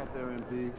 quiet there, MP.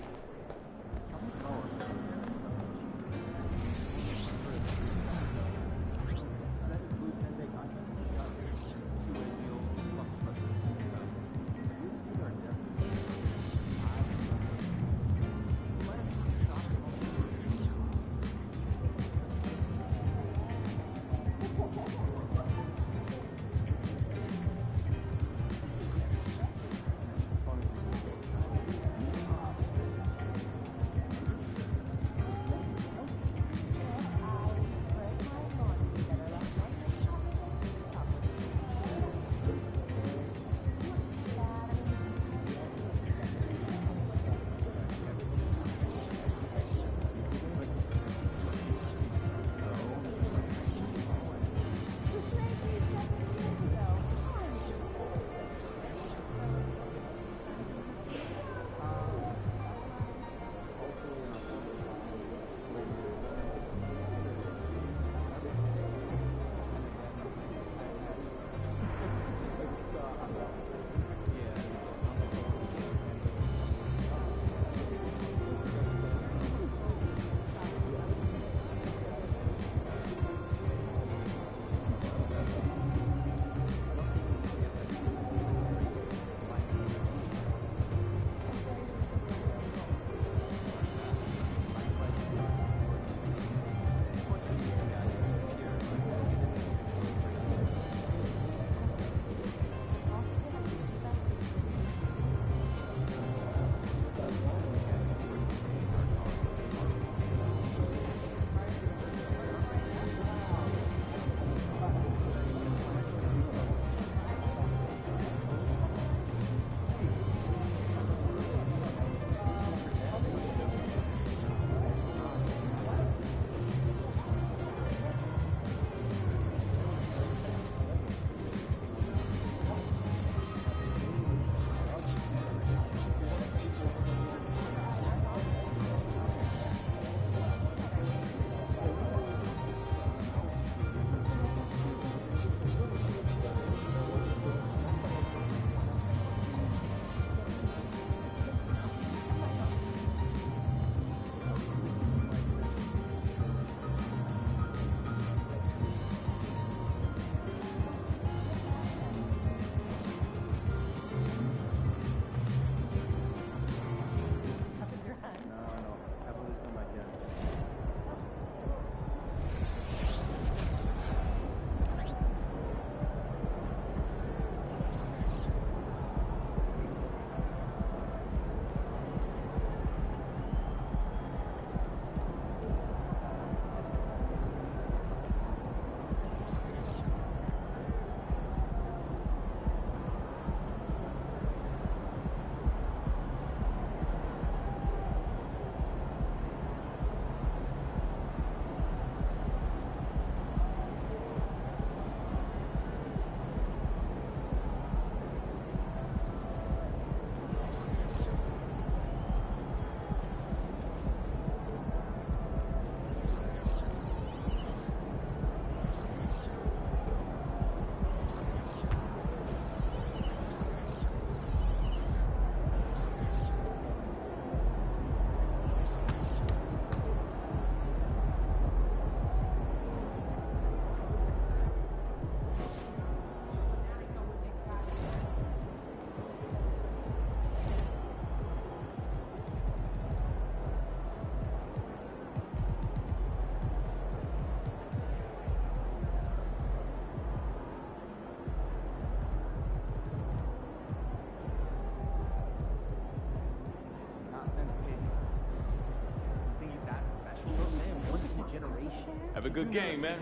Have a good game, man.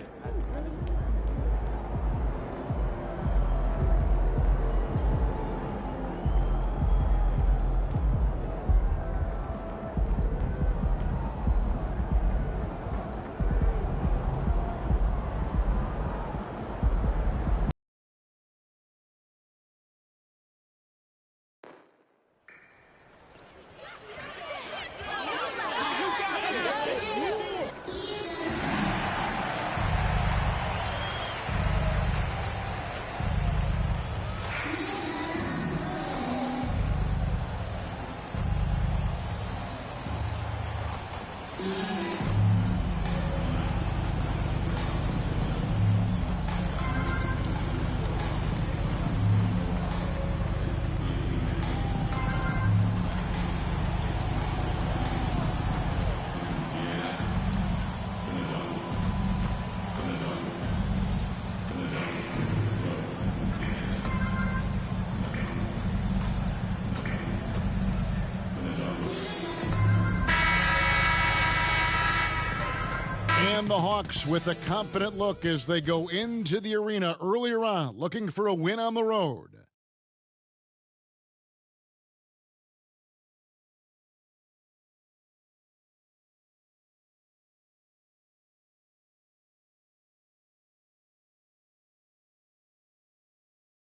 And the Hawks with a confident look as they go into the arena earlier on, looking for a win on the road.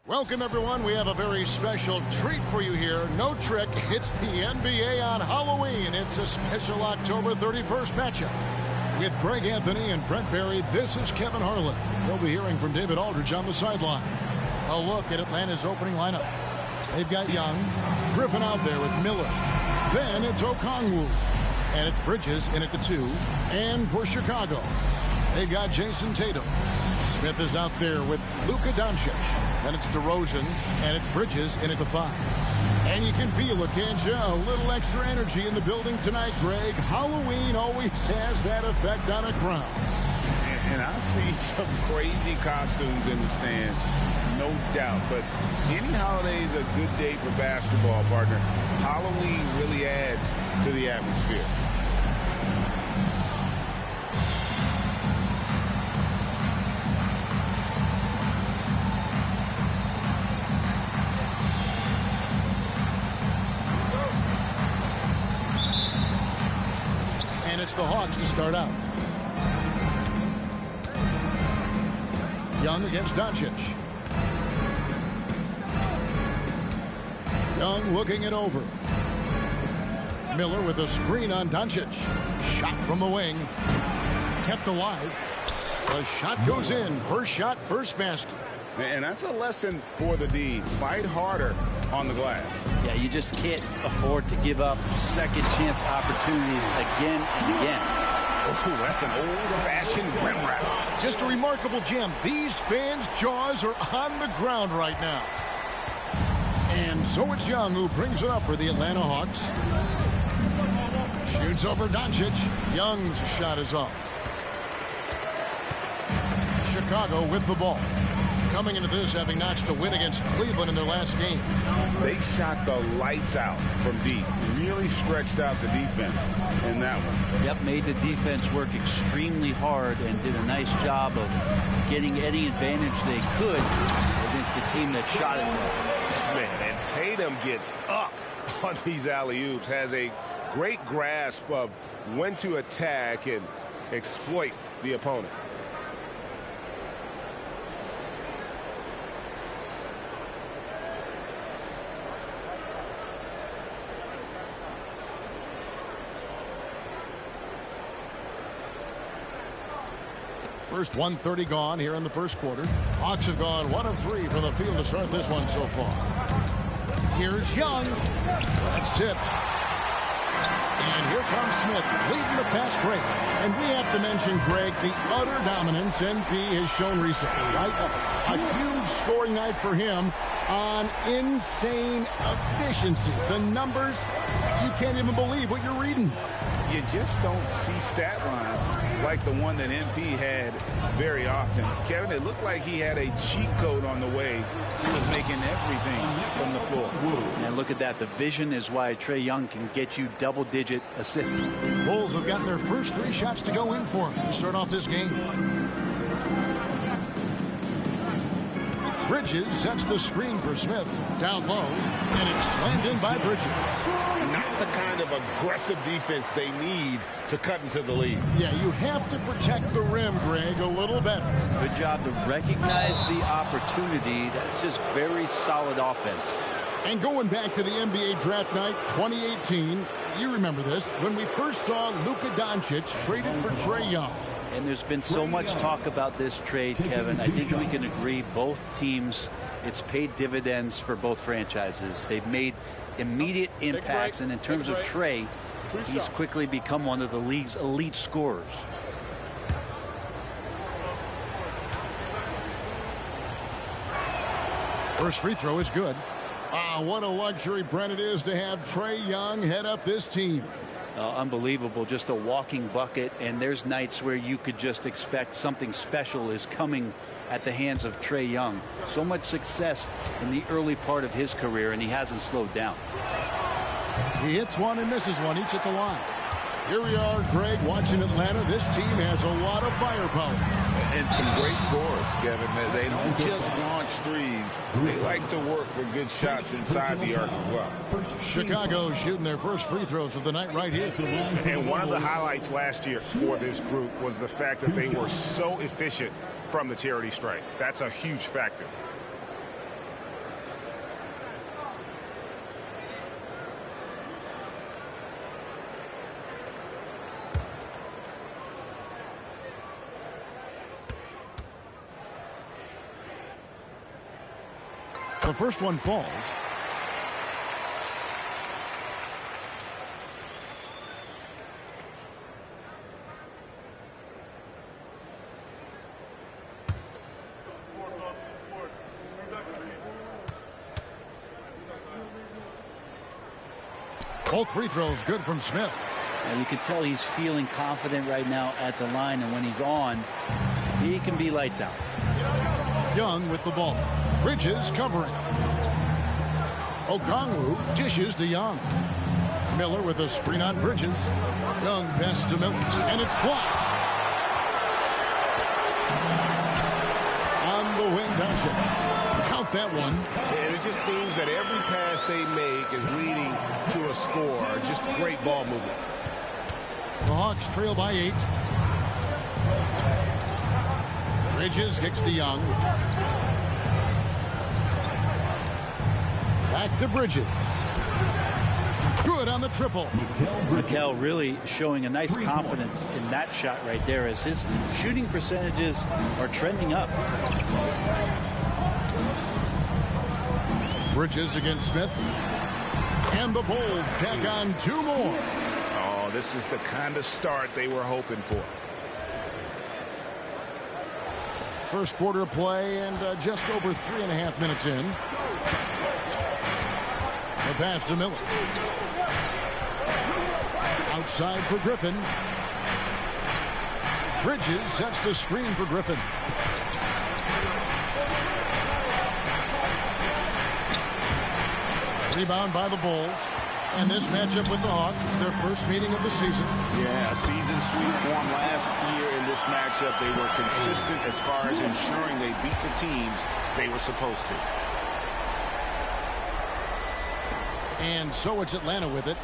Welcome, everyone. We have a very special treat for you here. No trick. It's the NBA on Halloween. It's a special October 31st matchup. With Greg Anthony and Brent Barry, this is Kevin Harlan. You'll be hearing from David Aldridge on the sideline. A look at Atlanta's opening lineup. They've got Young, Griffin out there with Miller. Then it's Okongwu. And it's Bridges in at the 2. And for Chicago, they've got Jason Tatum. Smith is out there with Luka Doncic. Then it's DeRozan, and it's Bridges in at the 5. And you can feel it, can't you? A little extra energy in the building tonight, Greg. Halloween always has that effect on a crowd. And I've seen some crazy costumes in the stands, no doubt. But any holiday is a good day for basketball, partner. Halloween really adds to the atmosphere. It's the Hawks to start out. Young against Doncic. Young looking it over. Miller with a screen on Doncic. Shot from the wing. Kept alive. The shot goes in. First shot, first basket. And that's a lesson for the D. Fight harder on the glass. Yeah, you just can't afford to give up second chance opportunities again and again. Oh, that's an old-fashioned rim wrap. Just a remarkable jam. These fans' jaws are on the ground right now. And so it's Young who brings it up for the Atlanta Hawks. Shoots over Doncic. Young's shot is off. Chicago with the ball. Coming into this, having notched a win against Cleveland in their last game. They shot the lights out from deep. Really stretched out the defense in that one. Yep, made the defense work extremely hard and did a nice job of getting any advantage they could against the team that shot it well. Man, and Tatum gets up on these alley-oops, has a great grasp of when to attack and exploit the opponent. First 1:30 gone here in the first quarter. Hawks have gone 1 of 3 from the field to start this one so far. Here's Young. That's tipped. And here comes Smith leading the fast break. And we have to mention, Greg, the utter dominance NP has shown recently, right? A huge scoring night for him on insane efficiency. The numbers, you can't even believe what you're reading. You just don't see stat lines like the one that MP had very often. Kevin, it looked like he had a cheat code on the way. He was making everything from the floor. And look at that. The vision is why Trae Young can get you double-digit assists. Bulls have got their first 3 shots to go in for him to start off this game. Bridges sets the screen for Smith. Down low, and it's slammed in by Bridges. Not the kind of aggressive defense they need to cut into the lead. Yeah, you have to protect the rim, Greg, a little better. Good job to recognize the opportunity. That's just very solid offense. And going back to the NBA draft night 2018, you remember this, when we first saw Luka Doncic traded for Trae Young. And there's been so much talk about this trade, Kevin. I think we can agree both teams, it's paid dividends for both franchises. They've made immediate impacts, and in terms of Trae, he's quickly become one of the league's elite scorers. First free throw is good. What a luxury, Brent, it is to have Trae Young head up this team. Unbelievable, just a walking bucket, and there's nights where you could just expect something special is coming at the hands of Trae Young. So much success in the early part of his career, and he hasn't slowed down. He hits one and misses one, each at the line. Here we are, Greg, watching Atlanta. This team has a lot of firepower. And some great scores, Kevin. They don't just launch threes. They like to work for good shots inside the arc as well. Chicago shooting their first free throws of the night right here. And one of the highlights last year for this group was the fact that they were so efficient from the charity stripe. That's a huge factor. The first one falls. Both free throws good from Smith. And you can tell he's feeling confident right now at the line, and when he's on, he can be lights out. Young with the ball. Bridges covering. Okongwu dishes to Young. Miller with a screen on Bridges. Young passes to Miller, and it's blocked. On the wing, Doncic. Count that one. And it just seems that every pass they make is leading to a score. Just great ball movement. The Hawks trail by 8. Bridges kicks to Young. Back to Bridges. Good on the triple. Mikal really showing a nice confidence in that shot right there as his shooting percentages are trending up. Bridges against Smith. And the Bulls tack on 2 more. Oh, this is the kind of start they were hoping for. First quarter play and just over 3.5 minutes in. The pass to Miller. Outside for Griffin. Bridges sets the screen for Griffin. Rebound by the Bulls. And this matchup with the Hawks is their first meeting of the season. Yeah, season sweep form last year in this matchup. They were consistent as far as ensuring they beat the teams they were supposed to. And so it's Atlanta with it,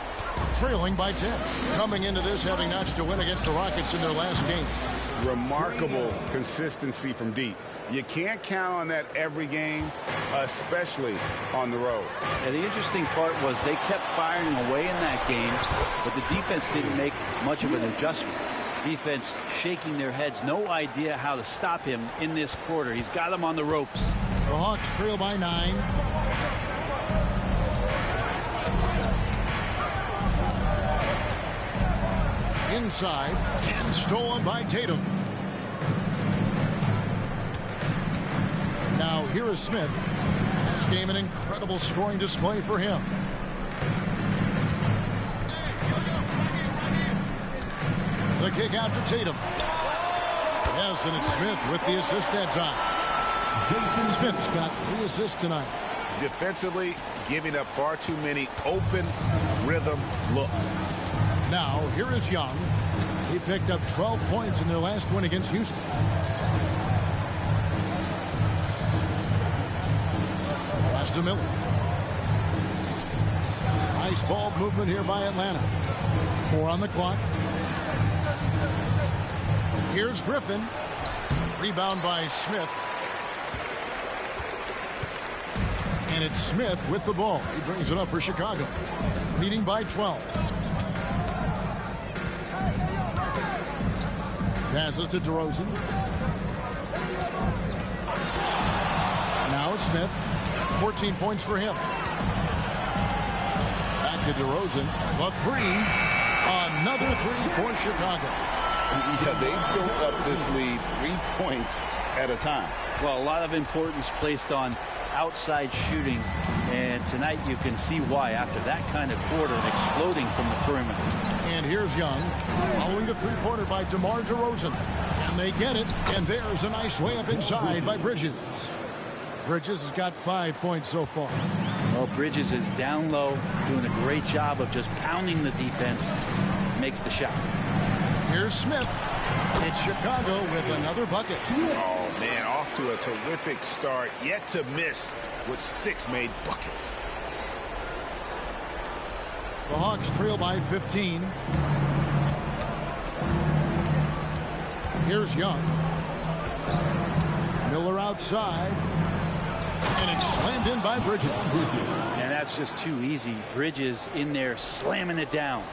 trailing by 10. Coming into this having notched a win against the Rockets in their last game. Remarkable consistency from deep. You can't count on that every game, especially on the road. And the interesting part was they kept firing away in that game, but the defense didn't make much of an adjustment. Defense shaking their heads, no idea how to stop him in this quarter. He's got him on the ropes. The Hawks trail by 9. Inside and stolen by Tatum. Now here is Smith. This game an incredible scoring display for him. The kick out to Tatum. Yes, and it's Smith with the assist that time. Smith's got 3 assists tonight. Defensively, giving up far too many open rhythm looks. Now, here is Young. He picked up 12 points in their last win against Houston. Pass to Miller. Nice ball movement here by Atlanta. 4 on the clock. Here's Griffin. Rebound by Smith. And it's Smith with the ball. He brings it up for Chicago. Leading by 12. Passes to DeRozan. Now Smith. 14 points for him. Back to DeRozan. The 3. Another 3 for Chicago. Yeah, they built up this lead 3 points at a time. Well, a lot of importance placed on outside shooting, and tonight you can see why after that kind of quarter exploding from the perimeter. And here's Young following the 3-pointer by DeMar DeRozan, and they get it, and there's a nice layup inside by Bridges. Bridges has got 5 points so far. Well, Bridges is down low, doing a great job of just pounding the defense. makes the shot. Here's Smith. It's Chicago with another bucket. Oh, man, off to a terrific start. Yet to miss with 6 made buckets. The Hawks trail by 15. Here's Young. Miller outside. And it's slammed in by Bridges. And that's just too easy. Bridges in there slamming it down.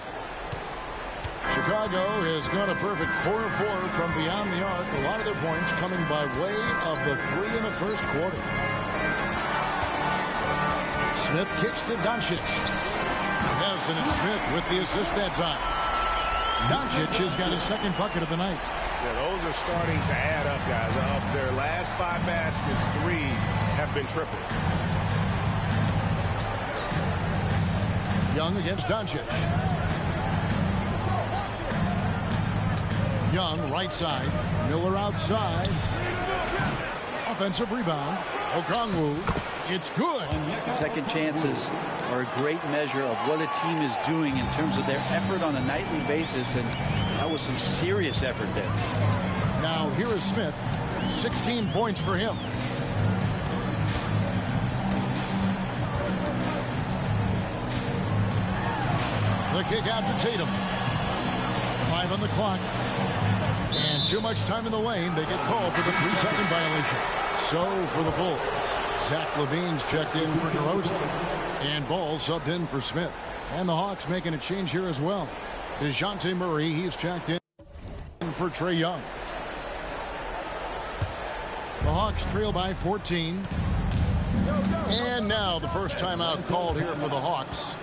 Chicago has got a perfect 4 of 4 from beyond the arc. A lot of their points coming by way of the 3 in the first quarter. Smith kicks to Doncic. Yes, and it's Smith with the assist that time. Doncic has got his second bucket of the night. Yeah, those are starting to add up, guys. Of their last 5 baskets, 3 have been triples. Young against Doncic. Young right side. Miller outside. Offensive rebound. Okongwu. It's good. Second chances are a great measure of what a team is doing in terms of their effort on a nightly basis, and that was some serious effort there. Now here is Smith. 16 points for him. The kick out to Tatum. 5 on the clock. And too much time in the lane. They get called for the 3-second violation. So for the Bulls, Zach LaVine's checked in for DeRozan. And Ball subbed in for Smith. And the Hawks making a change here as well. DeJounte Murray, he's checked in for Trae Young. The Hawks trail by 14. And now the first timeout called here for the Hawks.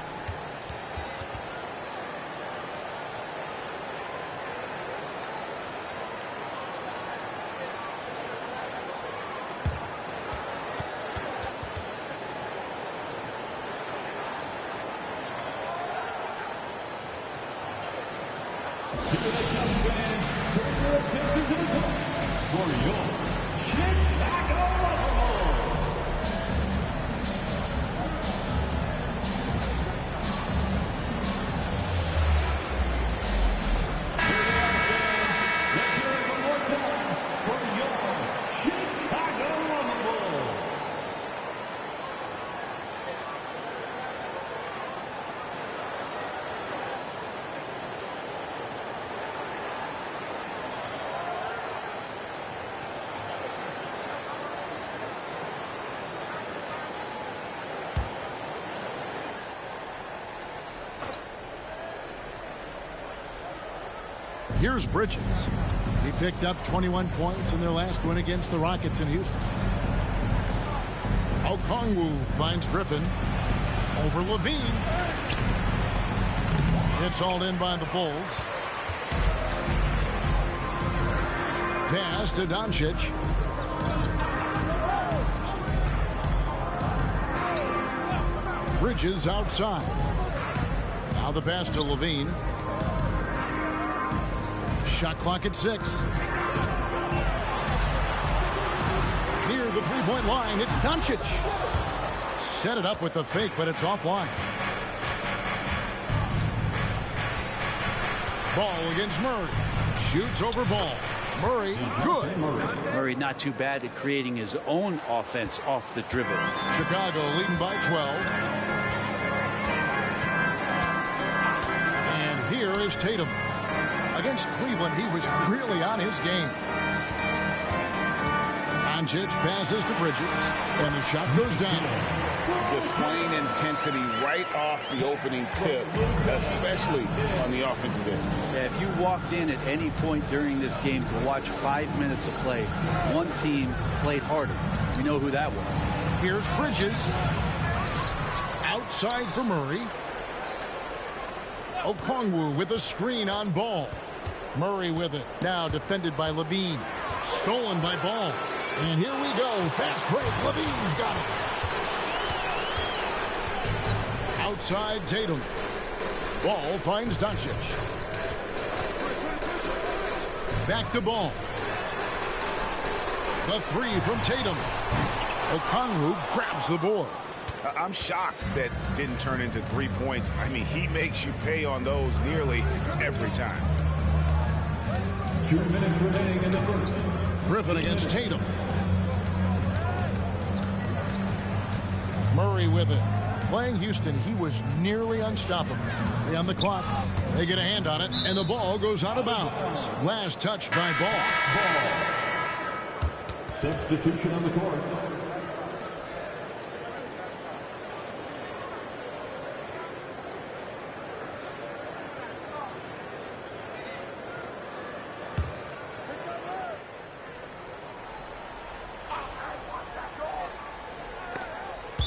Here's Bridges. He picked up 21 points in their last win against the Rockets in Houston. Okongwu finds Griffin over Levine. It's all in by the Bulls. Pass to Doncic. Bridges outside. Now the pass to Levine. Shot clock at 6. Near the three-point line, it's Doncic. Set it up with the fake, but it's offline. Ball against Murray. Shoots over Ball. Murray, good. Murray not too bad at creating his own offense off the dribble. Chicago leading by 12. And here is Tatum. Against Cleveland, he was really on his game. Doncic passes to Bridges, and the shot goes down. Displaying intensity right off the opening tip, especially on the offensive end. Yeah, if you walked in at any point during this game to watch 5 minutes of play, one team played harder. We know who that was. Here's Bridges. Outside for Murray. Okongwu with a screen on Ball. Murray with it. Now defended by Levine. Stolen by Ball. And here we go. Fast break. Levine's got it. Outside Tatum. Ball finds Doncic. Back to Ball. The 3 from Tatum. Okongwu grabs the board. I'm shocked that didn't turn into 3 points. I mean, he makes you pay on those nearly every time. 2 minutes remaining in the first. Griffin against Tatum. Murray with it. Playing Houston, he was nearly unstoppable. On the clock, they get a hand on it, and the ball goes out of bounds. Last touch by Ball. Substitution on the court.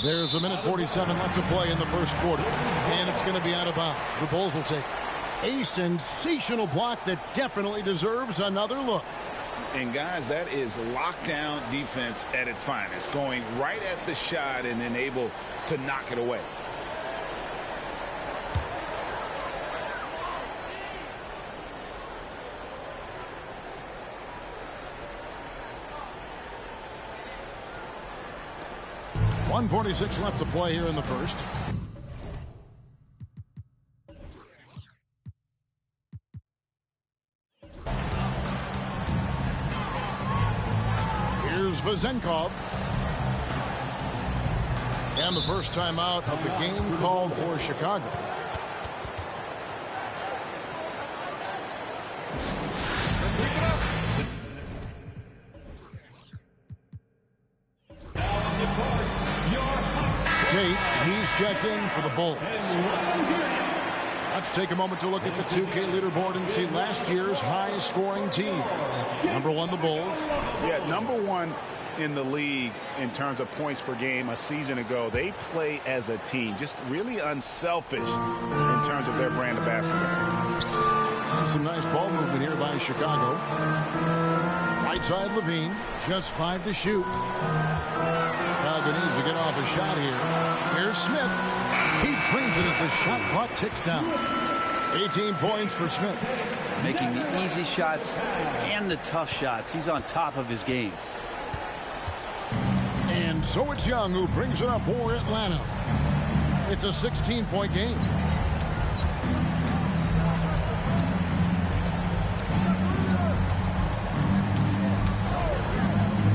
There's 1:47 left to play in the first quarter, and it's going to be out of bounds. The Bulls will take a sensational block that definitely deserves another look. And guys, that is lockdown defense at its finest, going right at the shot and then able to knock it away. .146 left to play here in the first. Here's Vezenkov. And the first timeout of the game called for Chicago. He's checked in for the Bulls. Let's take a moment to look at the 2K leaderboard and see last year's highest scoring teams. Number 1, the Bulls. Yeah, number 1 in the league in terms of points per game a season ago. They play as a team, just really unselfish in terms of their brand of basketball. And some nice ball movement here by Chicago. Right side, Levine, just 5 to shoot. Chicago needs to get off a shot here. Here's Smith. He drains it as the shot clock ticks down. 18 points for Smith. Making the easy shots and the tough shots. He's on top of his game. And so it's Young who brings it up for Atlanta. It's a 16-point game.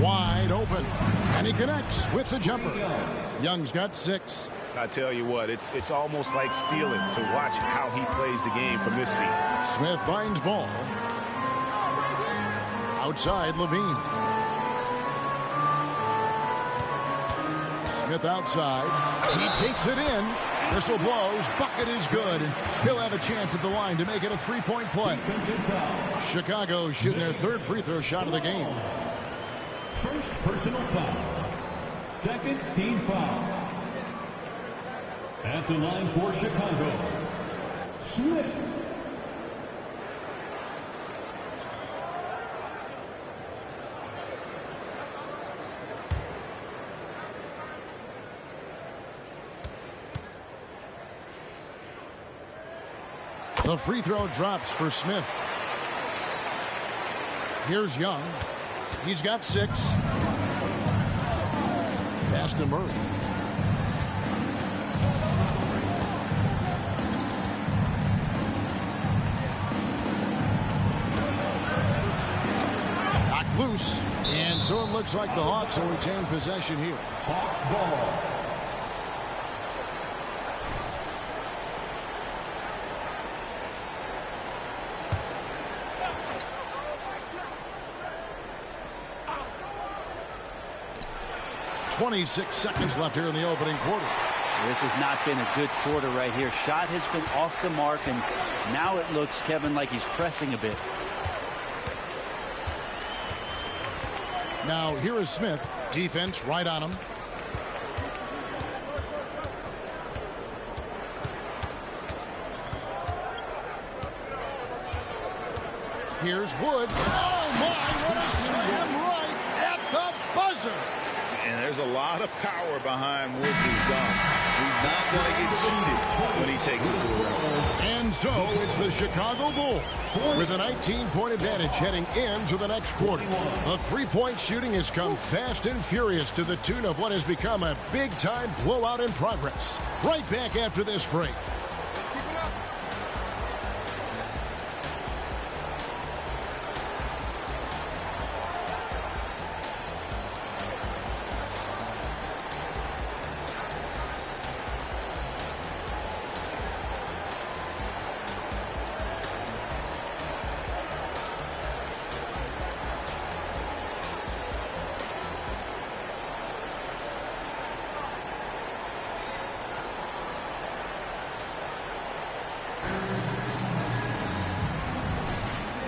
Wide open. And he connects with the jumper. Young's got 6. I tell you what, it's almost like stealing to watch how he plays the game from this seat. Smith finds Ball. Outside, Levine. Smith outside. He takes it in. Whistle blows. Bucket is good. And he'll have a chance at the line to make it a 3-point play. Chicago shooting their 3rd free throw shot of the game. First personal foul. Second team foul. At the line for Chicago, Smith. The free throw drops for Smith. Here's Young. He's got 6. Pass to Murray. Knocked loose. And so it looks like the Hawks will retain possession here. Hawks ball. .26 seconds left here in the opening quarter. This has not been a good quarter right here. Shot has been off the mark, and now it looks, Kevin, like he's pressing a bit. Now here is Smith. Defense right on him. Here's Wood. Oh my, what a slam right at the buzzer. And there's a lot of power behind Woods' dunks. He's not going to get cheated when he takes it to the rim. And so it's the Chicago Bulls with a 19-point advantage heading into the next quarter. The three-point shooting has come fast and furious to the tune of what has become a big-time blowout in progress. Right back after this break.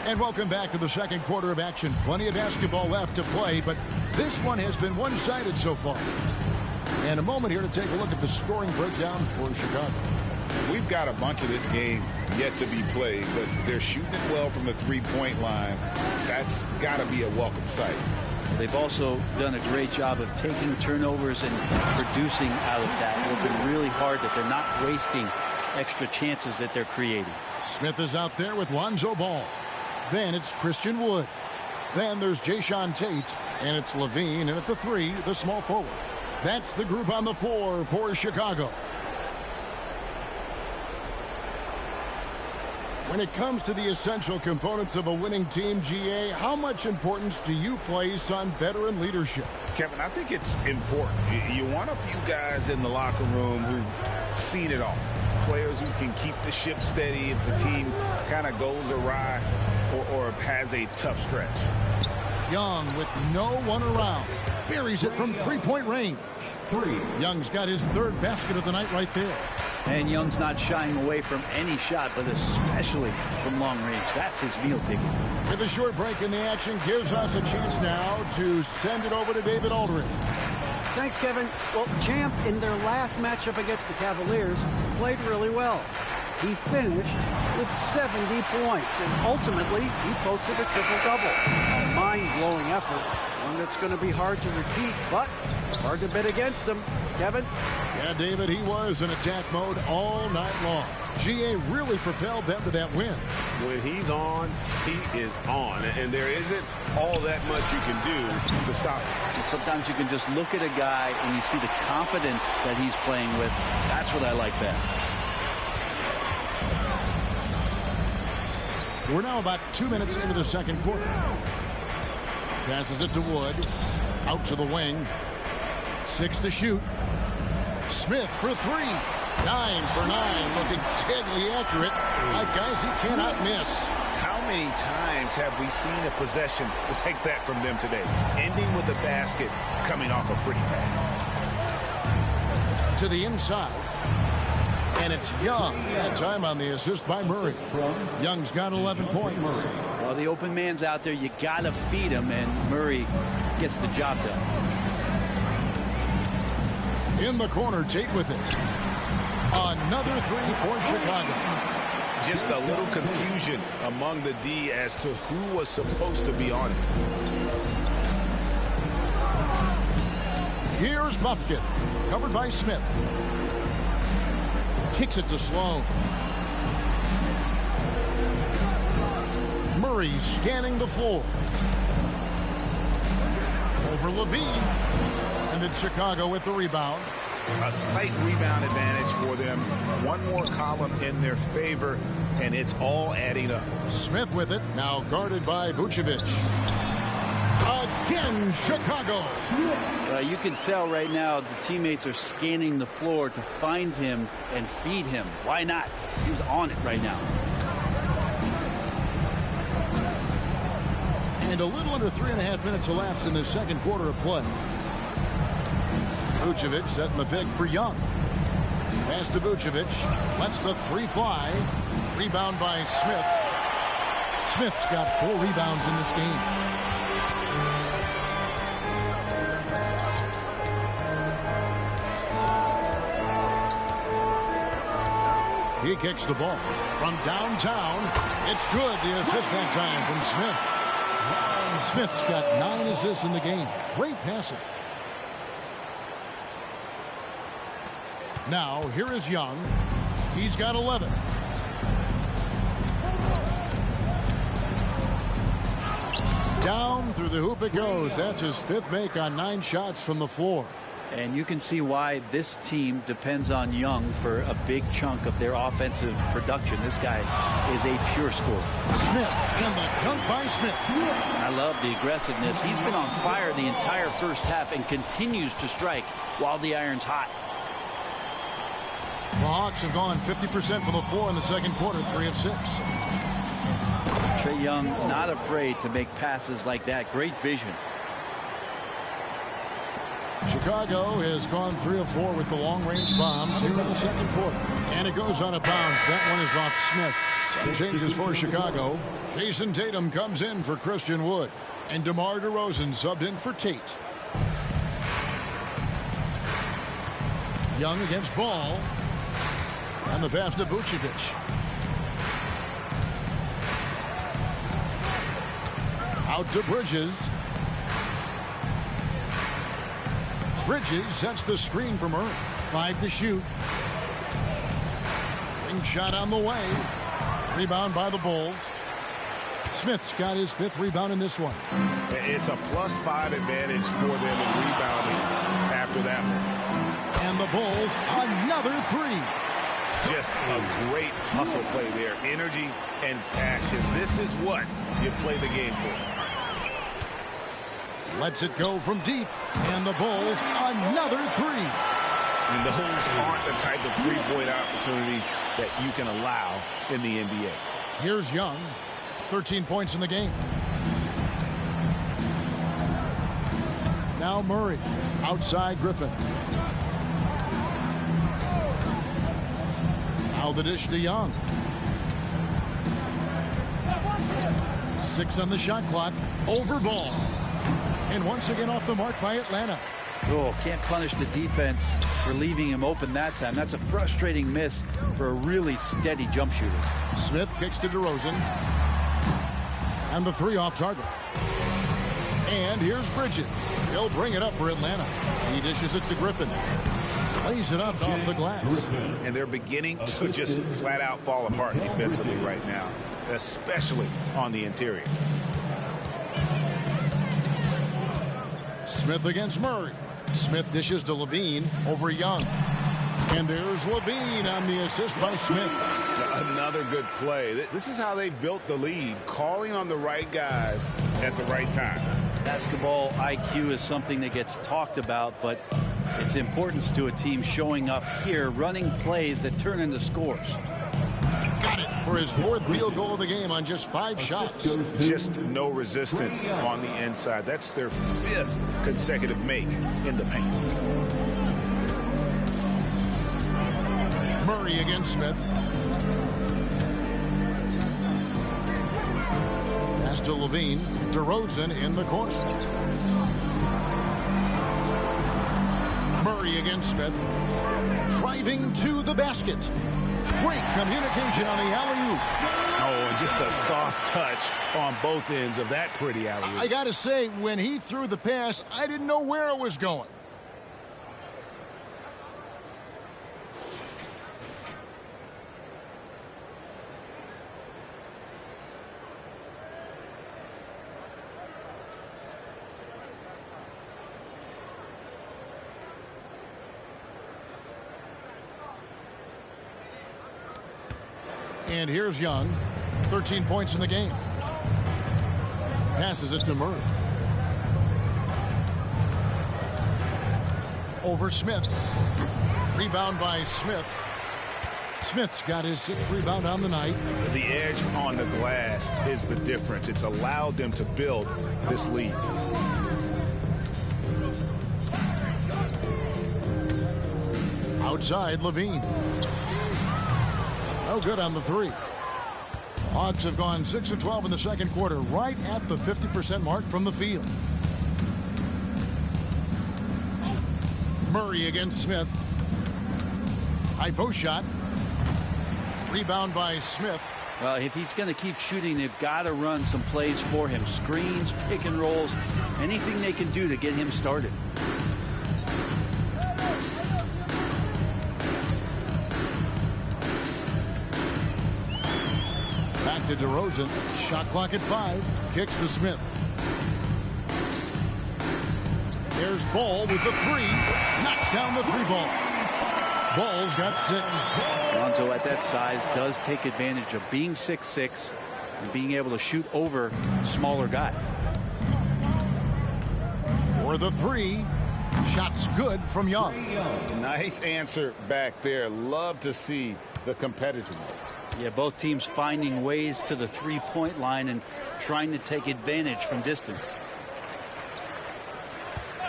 And welcome back to the second quarter of action. Plenty of basketball left to play, but this one has been one-sided so far. And a moment here to take a look at the scoring breakdown for Chicago. We've got a bunch of this game yet to be played, but they're shooting it well from the three-point line. That's got to be a welcome sight. They've also done a great job of taking turnovers and producing out of that. Working really hard that they're not wasting extra chances that they're creating. Smith is out there with Lonzo Ball. Then it's Christian Wood. Then there's Jae'Sean Tate. And it's Levine. And at the 3, the small forward. That's the group on the floor for Chicago. When it comes to the essential components of a winning team, GA, how much importance do you place on veteran leadership? Kevin, I think it's important. You want a few guys in the locker room who've seen it all. Players who can keep the ship steady if the team kind of goes awry or has a tough stretch. Young with no one around. Buries it from three-point range. Young's got his third basket of the night right there. And Young's not shying away from any shot, but especially from long range. That's his meal ticket. With a short break in the action gives us a chance now to send it over to David Aldridge. Thanks, Kevin. Well, Champ, in their last matchup against the Cavaliers, played really well. He finished with 70 points, and ultimately, he posted a triple-double. A mind-blowing effort, one that's going to be hard to repeat, but hard to bet against him. Kevin? Yeah, David, he was in attack mode all night long. GA really propelled them to that win. When he's on, he is on. And there isn't all that much you can do to stop him. And sometimes you can just look at a guy and you see the confidence that he's playing with. That's what I like best. We're now about 2 minutes into the second quarter. Passes it to Wood. Out to the wing. 6 to shoot. Smith for 3. 9 for 9. Looking deadly accurate. Guys, he cannot miss. How many times have we seen a possession like that from them today? Ending with a basket, coming off a pretty pass. To the inside. And it's Young. That time on the assist by Murray. Young's got 11 points. Well, the open man's out there. You got to feed him, and Murray gets the job done. In the corner, Tate with it. Another 3 for Chicago. Just a little confusion among the D as to who was supposed to be on it. Here's Bufkin. Covered by Smith. Kicks it to Sloan. Murray scanning the floor. Over Levine. And it's Chicago with the rebound. A slight rebound advantage for them. One more column in their favor, and it's all adding up. Smith with it, now guarded by Vucevic. Again, Chicago. You can tell right now the teammates are scanning the floor to find him and feed him. Why not? He's on it right now. And a little under 3.5 minutes elapsed in the second quarter of play. Vucevic setting the pick for Young. Pass to Vucevic. Lets the 3 fly. Rebound by Smith. Smith's got 4 rebounds in this game. He kicks the ball from downtown. It's good. The assist that time from Smith. Smith's got 9 assists in the game. Great passing. Now, here is Young. He's got 11. Down through the hoop it goes. That's his 5th make on 9 shots from the floor. And you can see why this team depends on Young for a big chunk of their offensive production. This guy is a pure scorer. Smith, and the dunk by Smith. I love the aggressiveness. He's been on fire the entire first half and continues to strike while the iron's hot. The Hawks have gone 50% from the floor in the second quarter, 3 of 6. Trae Young not afraid to make passes like that. Great vision. Chicago has gone 3 of 4 with the long-range bombs here in the second quarter. And it goes out of bounds. That one is off Smith. Some changes for Chicago. Jason Tatum comes in for Christian Wood. And DeMar DeRozan subbed in for Tate. Young against Ball. And the pass to Vucevic. Out to Bridges. Bridges sets the screen from her. 5 to shoot. Ring shot on the way. Rebound by the Bulls. Smith's got his 5th rebound in this one. It's a +5 advantage for them in rebounding after that one. And the Bulls, another 3. Just a great hustle play there. Energy and passion. This is what you play the game for. Lets it go from deep. And the Bulls, another 3. And those aren't the type of three-point opportunities that you can allow in the NBA. Here's Young. 13 points in the game. Now Murray. Outside Griffin. Now the dish to Young. 6 on the shot clock. Over Ball. And once again off the mark by Atlanta. Oh, can't punish the defense for leaving him open that time. That's a frustrating miss for a really steady jump shooter. Smith kicks to DeRozan. And the 3 off target. And here's Bridges. He'll bring it up for Atlanta. He dishes it to Griffin. Lays it up off the glass. And they're beginning to just flat out fall apart defensively right now, especially on the interior. Smith against Murray. Smith dishes to Levine over Young. And there's Levine on the assist by Smith. Another good play. This is how they built the lead, calling on the right guys at the right time. Basketball IQ is something that gets talked about, but its importance to a team showing up here, running plays that turn into scores. Got it for his 4th field goal of the game on just 5 shots. Just no resistance on the inside. That's their 5th consecutive make in the paint. Murray against Smith. Pass to Levine. DeRozan in the corner. Murray against Smith. Driving to the basket. Great communication on the alley-oop. Oh, and just a soft touch on both ends of that pretty alley-oop. I got to say, when he threw the pass, I didn't know where it was going. And here's Young. 13 points in the game. Passes it to Murray. Over Smith. Rebound by Smith. Smith's got his 6th rebound on the night. The edge on the glass is the difference. It's allowed them to build this lead. Outside, Levine. No good on the 3. Hawks have gone 6 of 12 in the second quarter, right at the 50% mark from the field. Murray against Smith. High post shot. Rebound by Smith. Well, if he's going to keep shooting, they've got to run some plays for him. Screens, pick and rolls, anything they can do to get him started. to DeRozan. Shot clock at 5. Kicks to Smith. There's Ball with the 3. Knocks down the 3 ball. Ball's got 6. Lonzo at that size does take advantage of being 6'6" and being able to shoot over smaller guys. For the 3. Shot's good from Young. Nice answer back there. Love to see the competitiveness. Yeah, both teams finding ways to the three-point line and trying to take advantage from distance.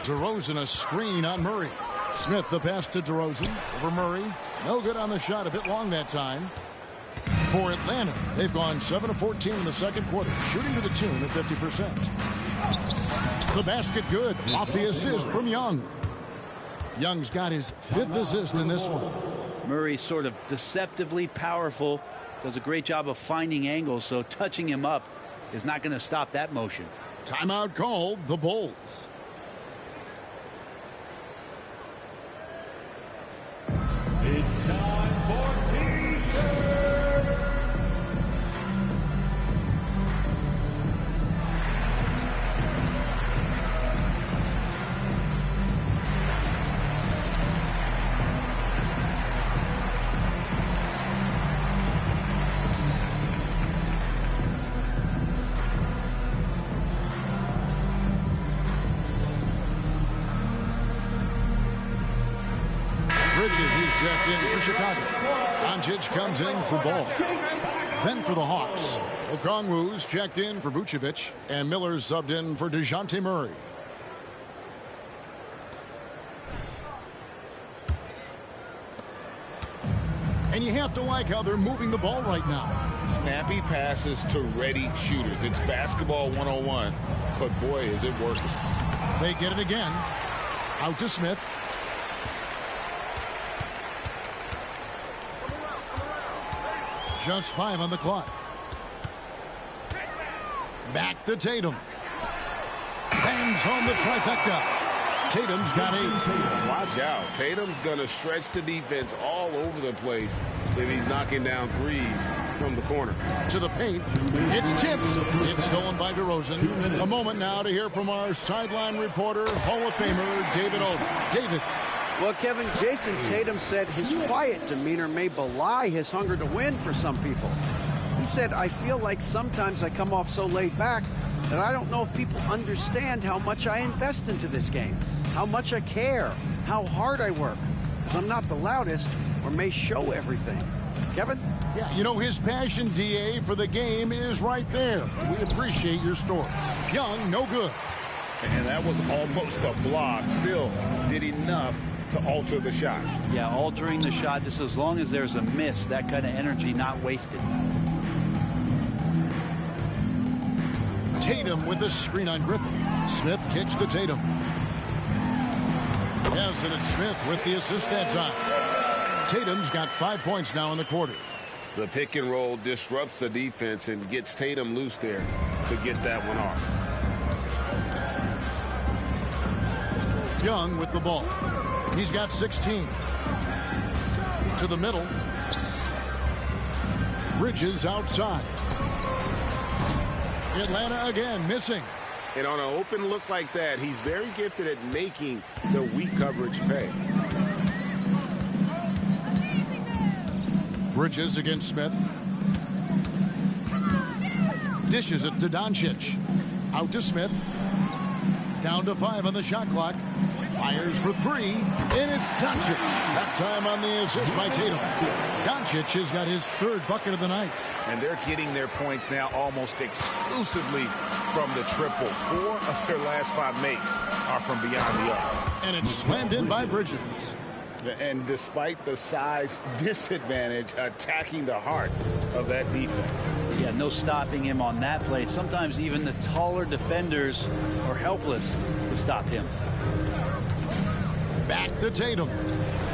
DeRozan a screen on Murray. Smith the pass to DeRozan over Murray. No good on the shot. A bit long that time. For Atlanta, they've gone 7 of 14 in the second quarter, shooting to the tune of 50%. The basket good off the assist from Young. Young's got his 5th assist in this one. Murray sort of deceptively powerful, does a great job of finding angles, so touching him up is not going to stop that motion. Timeout called, the Bulls. It's time for T-shirts. Bridges, he's checked in for Chicago. Doncic comes in for Ball. Then for the Hawks, Okongwu's checked in for Vucevic, and Miller's subbed in for DeJounte Murray. And you have to like how they're moving the ball right now. Snappy passes to ready shooters. It's basketball 101, but boy, is it working. They get it again. Out to Smith. Just 5 on the clock. Back to Tatum. Bangs home the trifecta. Tatum's got 8. Watch out. Tatum's going to stretch the defense all over the place if he's knocking down threes from the corner. To the paint. It's tipped. It's stolen by DeRozan. A moment now to hear from our sideline reporter, Hall of Famer David Olden. David. Well, Kevin, Jason Tatum said his quiet demeanor may belie his hunger to win for some people. He said, I feel like sometimes I come off so laid back that I don't know if people understand how much I invest into this game, how much I care, how hard I work, because I'm not the loudest or may show everything. Kevin? Yeah, you know, his passion, DA, for the game is right there. We appreciate your story. Young, no good. And that was almost a block. Still did enough to alter the shot. Yeah, altering the shot, just as long as there's a miss, that kind of energy not wasted. Tatum with the screen on Griffin. Smith kicks to Tatum. Yes, and it's Smith with the assist that time. Tatum's got 5 points now in the quarter. The pick and roll disrupts the defense and gets Tatum loose there to get that one off. Young with the ball. He's got 16. To the middle. Bridges outside. Atlanta again missing. And on an open look like that, he's very gifted at making the weak coverage pay. Bridges against Smith. Dishes it to Doncic. Out to Smith. Down to 5 on the shot clock. Fires for 3, and it's Doncic. That time on the assist by Tatum. Doncic has got his 3rd bucket of the night. And they're getting their points now almost exclusively from the triple. 4 of their last 5 makes are from beyond the arc. And it's slammed in by Bridges. And despite the size disadvantage, attacking the heart of that defense. Yeah, no stopping him on that play. Sometimes even the taller defenders are helpless to stop him. Back to Tatum.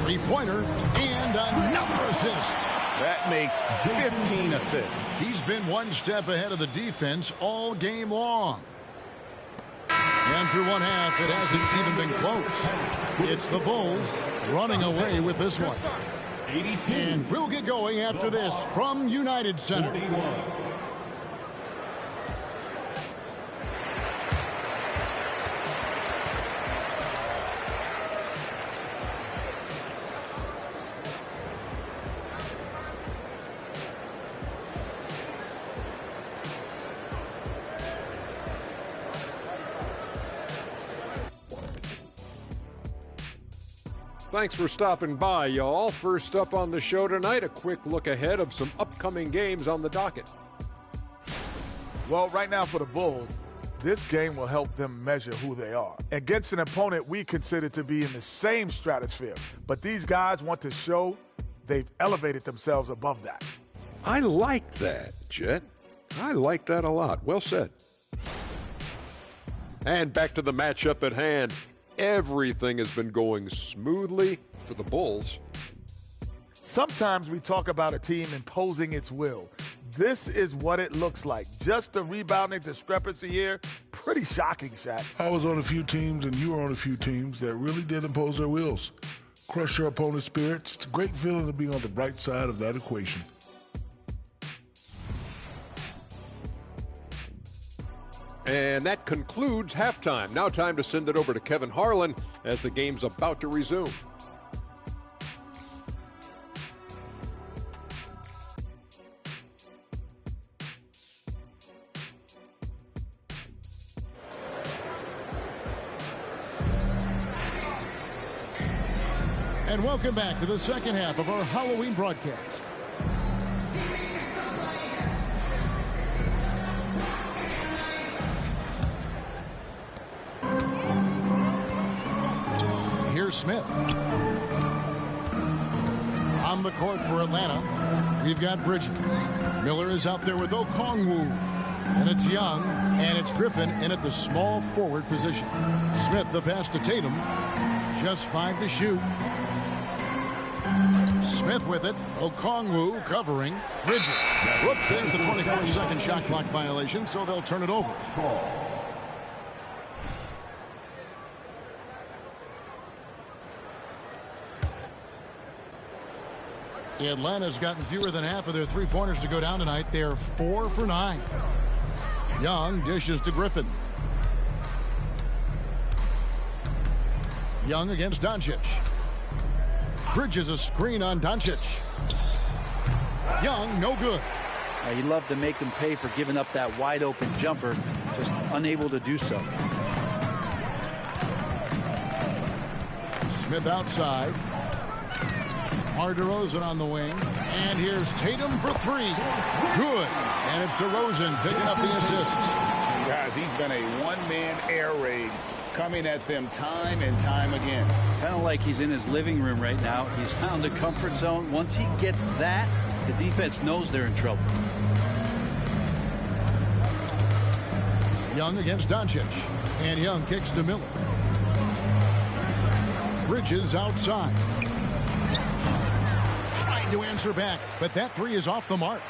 3-pointer and another assist. That makes 15 assists. He's been one step ahead of the defense all game long. And through one half, it hasn't even been close. It's the Bulls running away with this one. And we'll get going after this from United Center. Thanks for stopping by, y'all. First up on the show tonight, a quick look ahead of some upcoming games on the docket. Well, right now for the Bulls, this game will help them measure who they are against an opponent we consider to be in the same stratosphere. But these guys want to show they've elevated themselves above that. I like that, Jet. I like that a lot. Well said. And back to the matchup at hand. Everything has been going smoothly for the Bulls. Sometimes we talk about a team imposing its will. This is what it looks like. Just the rebounding discrepancy here, pretty shocking, Shaq. I was on a few teams, and you were on a few teams that really did impose their wills. Crush your opponent's spirits. It's a great feeling to be on the bright side of that equation. And that concludes halftime. Now time to send it over to Kevin Harlan as the game's about to resume. And welcome back to the second half of our Halloween broadcast. Here's Smith. On the court for Atlanta, we've got Bridges. Miller is out there with Okongwu. And it's Young, and it's Griffin in at the small forward position. Smith the pass to Tatum. Just 5 to shoot. Smith with it. Okongwu covering. Bridges. Whoops, there's the 24-second shot clock violation, so they'll turn it over. Atlanta's gotten fewer than half of their three-pointers to go down tonight. They're 4 for 9. Young dishes to Griffin. Young against Doncic. Bridges a screen on Doncic. Young, no good. He'd love to make them pay for giving up that wide-open jumper, just unable to do so. Smith outside. Mar DeRozan on the wing. And here's Tatum for 3. Good. And it's DeRozan picking up the assist. Guys, he's been a one-man air raid coming at them time and time again. Kind of like he's in his living room right now. He's found a comfort zone. Once he gets that, the defense knows they're in trouble. Young against Doncic. And Young kicks to Miller. Bridges outside. Trying to answer back, but that 3 is off the mark.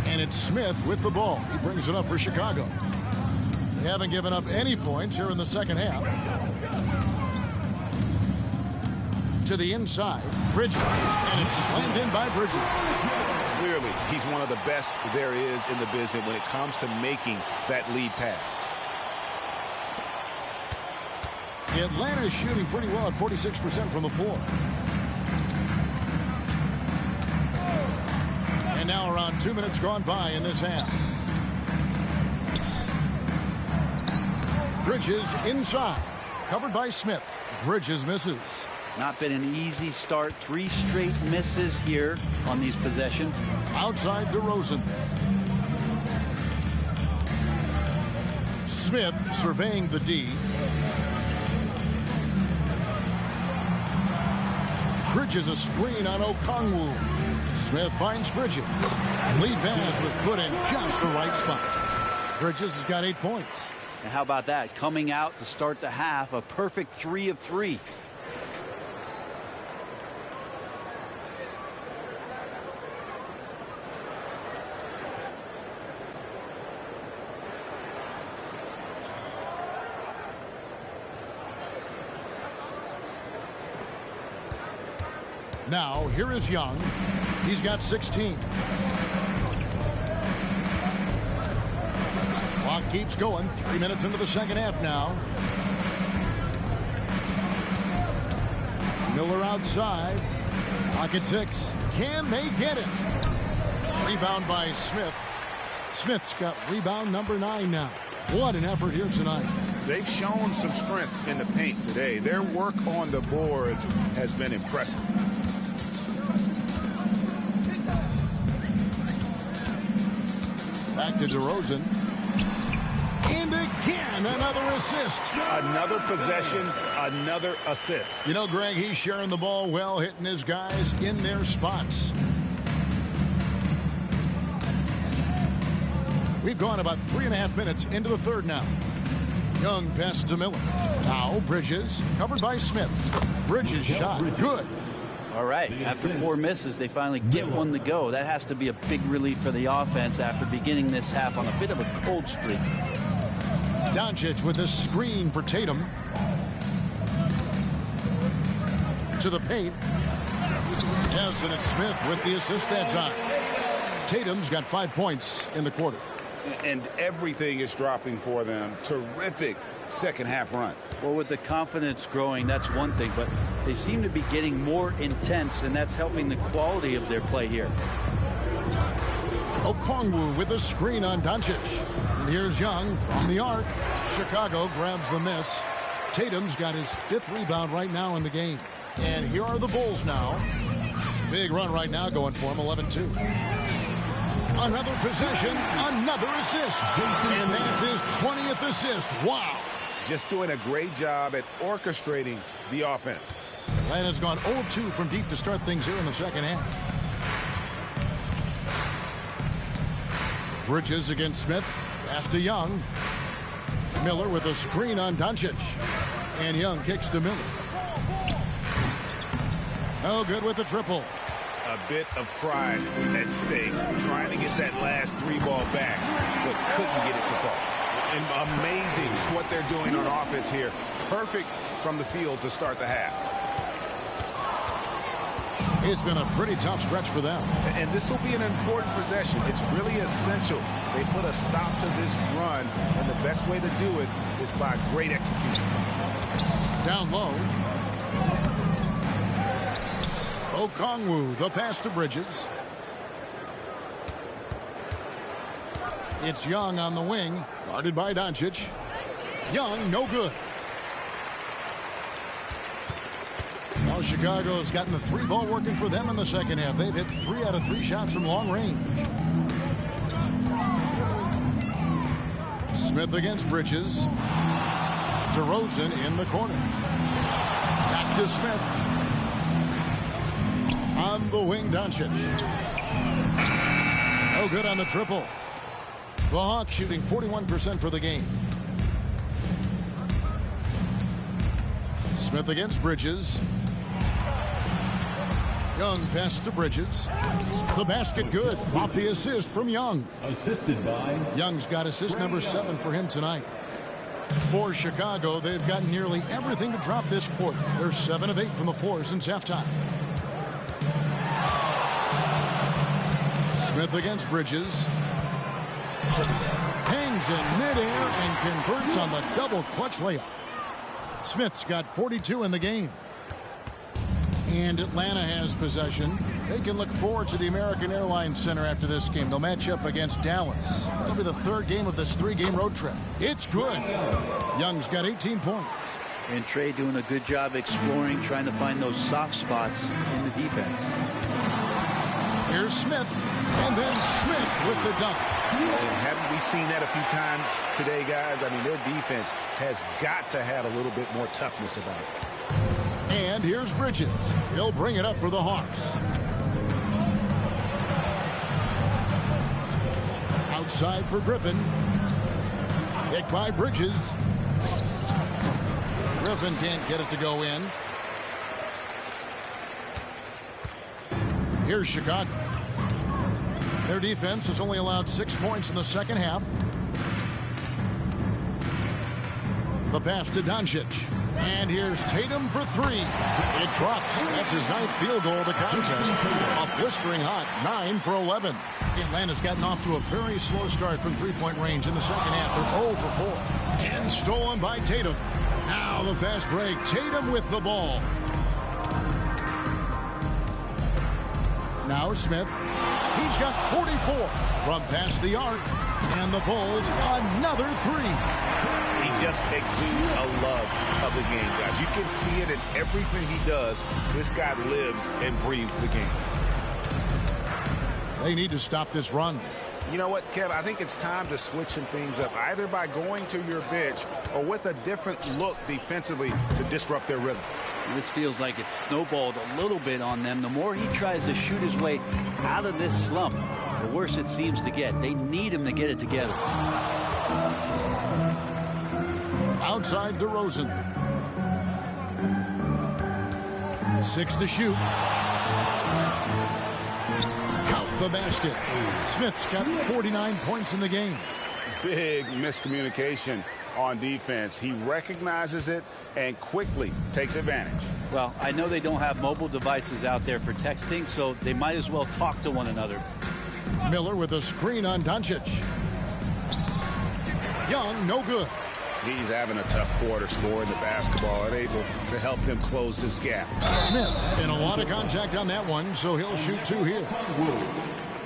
And it's Smith with the ball. He brings it up for Chicago. They haven't given up any points here in the second half. To the inside, Bridges, and it's slammed in by Bridges. Clearly, he's one of the best there is in the business when it comes to making that lead pass. Atlanta is shooting pretty well at 46% from the floor. And now around 2 minutes gone by in this half. Bridges inside. Covered by Smith. Bridges misses. Not been an easy start. 3 straight misses here on these possessions. Outside DeRozan. Smith surveying the D. Bridges a screen on Okongwu. Smith finds Bridges. Lead pass was put in just the right spot. Bridges has got 8 points. And how about that? Coming out to start the half, a perfect 3 of 3. Now, here is Young. He's got 16. Clock keeps going. 3 minutes into the second half now. Miller outside. Clock at 6. Can they get it? Rebound by Smith. Smith's got rebound number 9 now. What an effort here tonight. They've shown some strength in the paint today. Their work on the boards has been impressive. Back to DeRozan. And again, another assist. Another possession, another assist. You know, Greg, he's sharing the ball well, hitting his guys in their spots. We've gone about 3.5 minutes into the third now. Young passes to Miller. Now Bridges, covered by Smith. Bridges shot, good. All right, after 4 misses, they finally get one to go. That has to be a big relief for the offense after beginning this half on a bit of a cold streak. Doncic with a screen for Tatum. To the paint. Yes, and it's Smith with the assist that time. Tatum's got 5 points in the quarter. And everything is dropping for them. Terrific second half run. Well, with the confidence growing, that's one thing, but they seem to be getting more intense, and that's helping the quality of their play here. Okongwu with a screen on Doncic. And here's Young from the arc. Chicago grabs the miss. Tatum's got his 5th rebound right now in the game. And here are the Bulls now. Big run right now going for him, 11-2. Another possession, another assist. And that's his 20th assist. Wow. Just doing a great job at orchestrating the offense. Atlanta's gone 0-2 from deep to start things here in the second half. Bridges against Smith. Pass to Young. Miller with a screen on Doncic. And Young kicks to Miller. No good with the triple. A bit of pride at stake. Trying to get that last 3 ball back, but couldn't get it to fall. And amazing what they're doing on offense here. Perfect from the field to start the half. It's been a pretty tough stretch for them. And this will be an important possession. It's really essential. They put a stop to this run, and the best way to do it is by great execution. Down low. Okongwu, the pass to Bridges. It's Young on the wing, guarded by Doncic. Young, no good. Now Chicago's gotten the 3 ball working for them in the second half. They've hit 3 out of 3 shots from long range. Smith against Bridges. DeRozan in the corner. Back to Smith. On the wing, Doncic. No good on the triple. The Hawks shooting 41% for the game. Smith against Bridges. Young pass to Bridges. The basket good. Off the assist from Young. Assisted by Young's got assist number 7 for him tonight. For Chicago, they've got nearly everything to drop this quarter. They're 7 of 8 from the floor since halftime. Smith against Bridges. Hangs in midair and converts on the double clutch layup. Smith's got 42 in the game. And Atlanta has possession. They can look forward to the American Airlines Center after this game. They'll match up against Dallas. That'll be the 3rd game of this 3-game road trip. It's good. Young's got 18 points. And Trey doing a good job exploring, trying to find those soft spots in the defense. Here's Smith. And then Smith with the dunk. Haven't we seen that a few times today, guys? I mean, their defense has got to have a little bit more toughness about it. And here's Bridges. He'll bring it up for the Hawks. Outside for Griffin. Picked by Bridges. Griffin can't get it to go in. Here's Chicago. Their defense has only allowed 6 points in the second half. The pass to Doncic. And here's Tatum for 3. It drops. That's his 9th field goal of the contest. A blistering hot 9 for 11. Atlanta's gotten off to a very slow start from 3-point range in the second half. They're 0 for 4. And stolen by Tatum. Now the fast break. Tatum with the ball. Now Smith. He's got 44 from past the arc. And the Bulls another 3. He just exudes a love of the game, guys. You can see it in everything he does. This guy lives and breathes the game. They need to stop this run. You know what, Kev? I think it's time to switch some things up, either by going to your bench or with a different look defensively to disrupt their rhythm. This feels like it's snowballed a little bit on them. The more he tries to shoot his way out of this slump, the worse it seems to get. They need him to get it together. Outside DeRozan. 6 to shoot. Count the basket. Smith's got 49 points in the game. Big miscommunication on defense. He recognizes it and quickly takes advantage. Well, I know they don't have mobile devices out there for texting, so they might as well talk to one another. Miller with a screen on Doncic. Young, no good. He's having a tough quarter scoring the basketball and able to help them close this gap. Smith in a lot of contact on that one, so he'll shoot 2 here.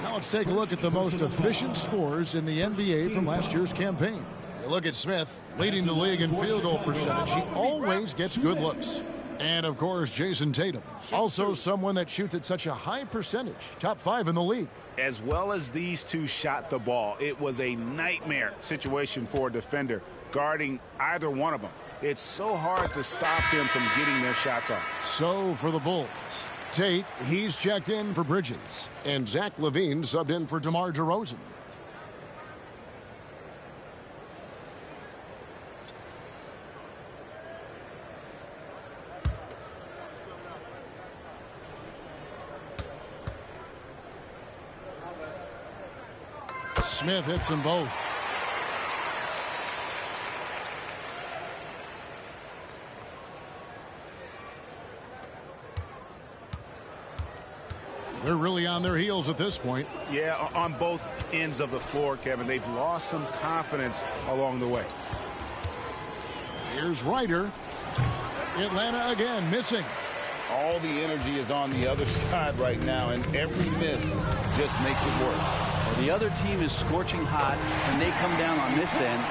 Now let's take a look at the most efficient scorers in the NBA from last year's campaign. You look at Smith, leading the league in field goal percentage. He always gets good looks. And, of course, Jason Tatum. Also someone that shoots at such a high percentage. Top 5 in the league. As well as these two shot the ball, it was a nightmare situation for a defender guarding either one of them. It's so hard to stop them from getting their shots off. So for the Bulls, Tate, he's checked in for Bridges. And Zach LaVine subbed in for DeMar DeRozan. Smith hits them both. They're really on their heels at this point. Yeah, on both ends of the floor, Kevin. They've lost some confidence along the way. Here's Ryder. Atlanta again, missing. All the energy is on the other side right now, and every miss just makes it worse. Well, the other team is scorching hot, and they come down on this end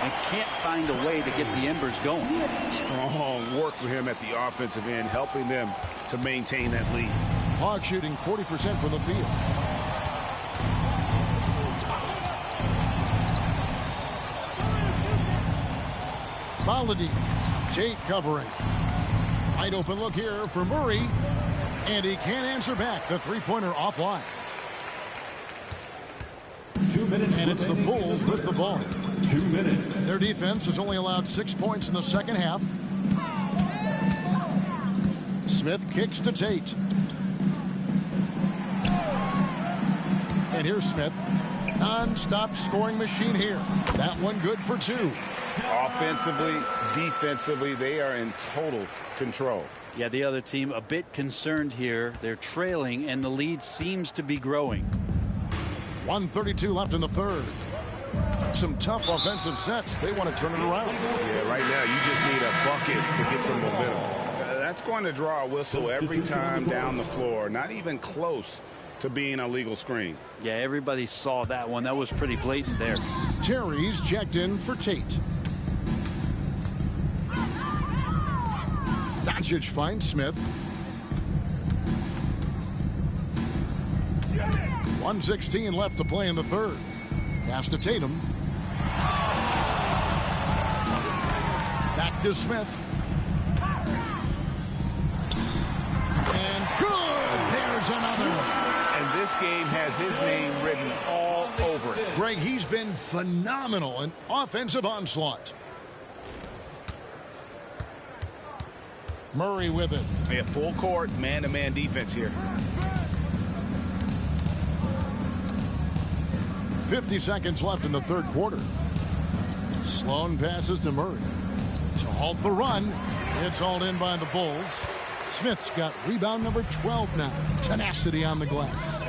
and can't find a way to get the embers going. Strong work for him at the offensive end, helping them to maintain that lead. Hawks shooting 40% from the field. Valdez, Tate covering. Wide open look here for Murray. And he can't answer back. The three-pointer offline. 2 minutes. And it's the Bulls with the ball. 2 minutes. Their defense has only allowed 6 points in the second half. Smith kicks to Tate. And here's Smith. Non-stop scoring machine here. That one good for 2. Offensively, defensively, they are in total control. Yeah, the other team a bit concerned here. They're trailing, and the lead seems to be growing. 1:32 left in the third. Some tough offensive sets. They want to turn it around. Yeah, right now you just need a bucket to get some momentum. That's going to draw a whistle every time down the floor. Not even close to being a legal screen. Yeah, everybody saw that one. That was pretty blatant there. Terry's checked in for Tate. Doncic finds Smith. 1:16 left to play in the third. Pass to Tatum. Back to Smith. And good! There's another one. And this game has his name written all over it. Greg, he's been phenomenal in offensive onslaught. Murray with it. Yeah, full court, man-to-man defense here. 50 seconds left in the third quarter. Sloan passes to Murray. To halt the run. It's hauled in by the Bulls. Smith's got rebound number 12 now. Tenacity on the glass.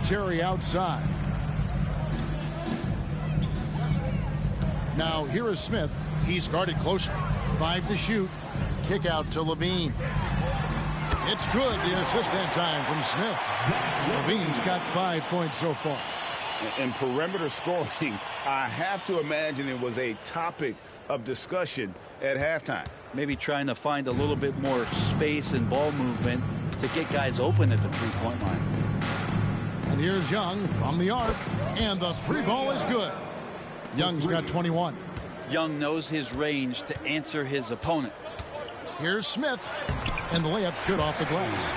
Terry outside. Now here is Smith. He's guarded closer. 5 to shoot. Kick out to LaVine. It's good. The assist that time from Smith. Levine's got 5 points so far. And perimeter scoring, I have to imagine it was a topic of discussion at halftime. Maybe trying to find a little bit more space and ball movement to get guys open at the three-point line. And here's Young from the arc, and the three ball is good. Young's got 21. Young knows his range to answer his opponent. Here's Smith, and the layup's good off the glass.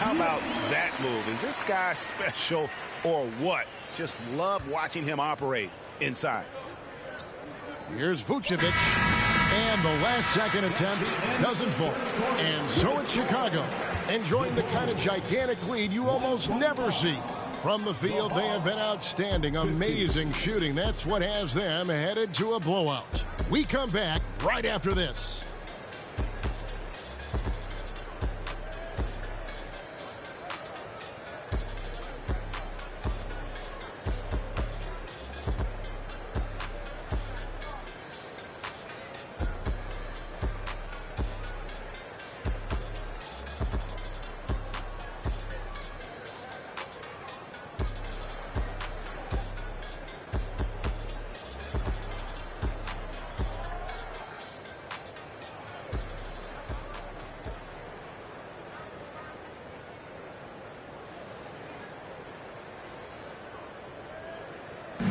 How about that move? Is this guy special or what? Just love watching him operate inside. Here's Vucevic, and the last-second attempt doesn't fall. And so it's Chicago, enjoying the kind of gigantic lead you almost never see. From the field, they have been outstanding, amazing shooting. That's what has them headed to a blowout. We come back right after this.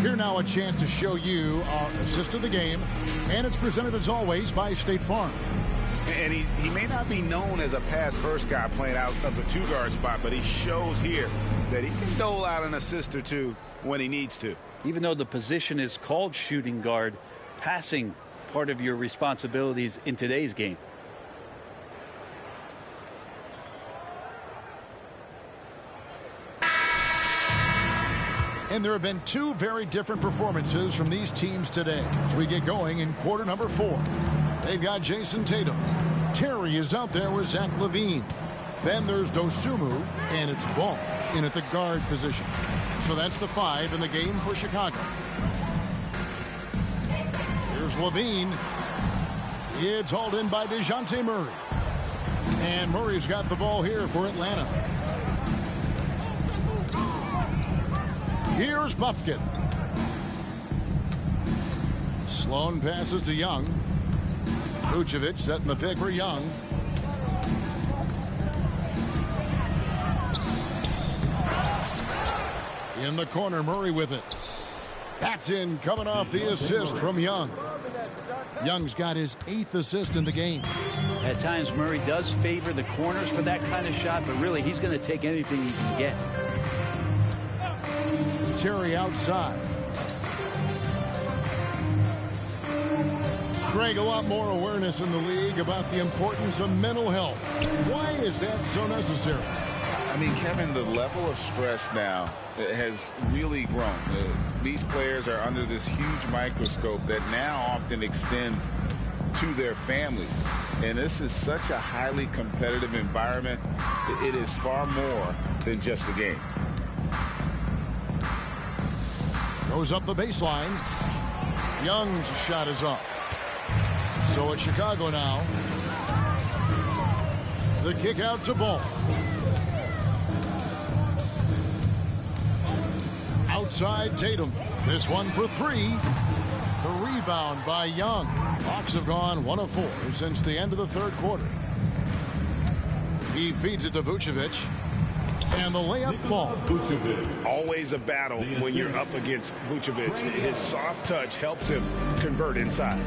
Here now a chance to show you our assist of the game, and it's presented as always by State Farm. And he may not be known as a pass-first guy playing out of the two-guard spot, but he shows here that he can dole out an assist or two when he needs to. Even though the position is called shooting guard, passing part of your responsibilities in today's game. And there have been two very different performances from these teams today as we get going in quarter number 4. They've got Jason Tatum. Terry is out there with Zach LaVine. Then there's Dosunmu, and it's Ball in at the guard position. So that's the 5 in the game for Chicago. Here's LaVine. It's hauled in by DeJounte Murray. And Murray's got the ball here for Atlanta. Here's Bufkin. Sloan passes to Young. Vucevic setting the pick for Young. In the corner, Murray with it. That's in, coming off the assist from Young. Young's got his 8th assist in the game. At times, Murray does favor the corners for that kind of shot, but really, he's going to take anything he can get. Terry outside. Greg, a lot more awareness in the league about the importance of mental health. Why is that so necessary? I mean, Kevin, the level of stress now has really grown. These players are under this huge microscope that now often extends to their families. And this is such a highly competitive environment. It is far more than just a game. Goes up the baseline. Young's shot is off. So it's Chicago now. The kick out to Ball. Outside Tatum. This one for 3. The rebound by Young. Hawks have gone 1 of 4 since the end of the third quarter. He feeds it to Vucevic. And the layup falls. Always a battle when you're up against Vucevic. His soft touch helps him convert inside.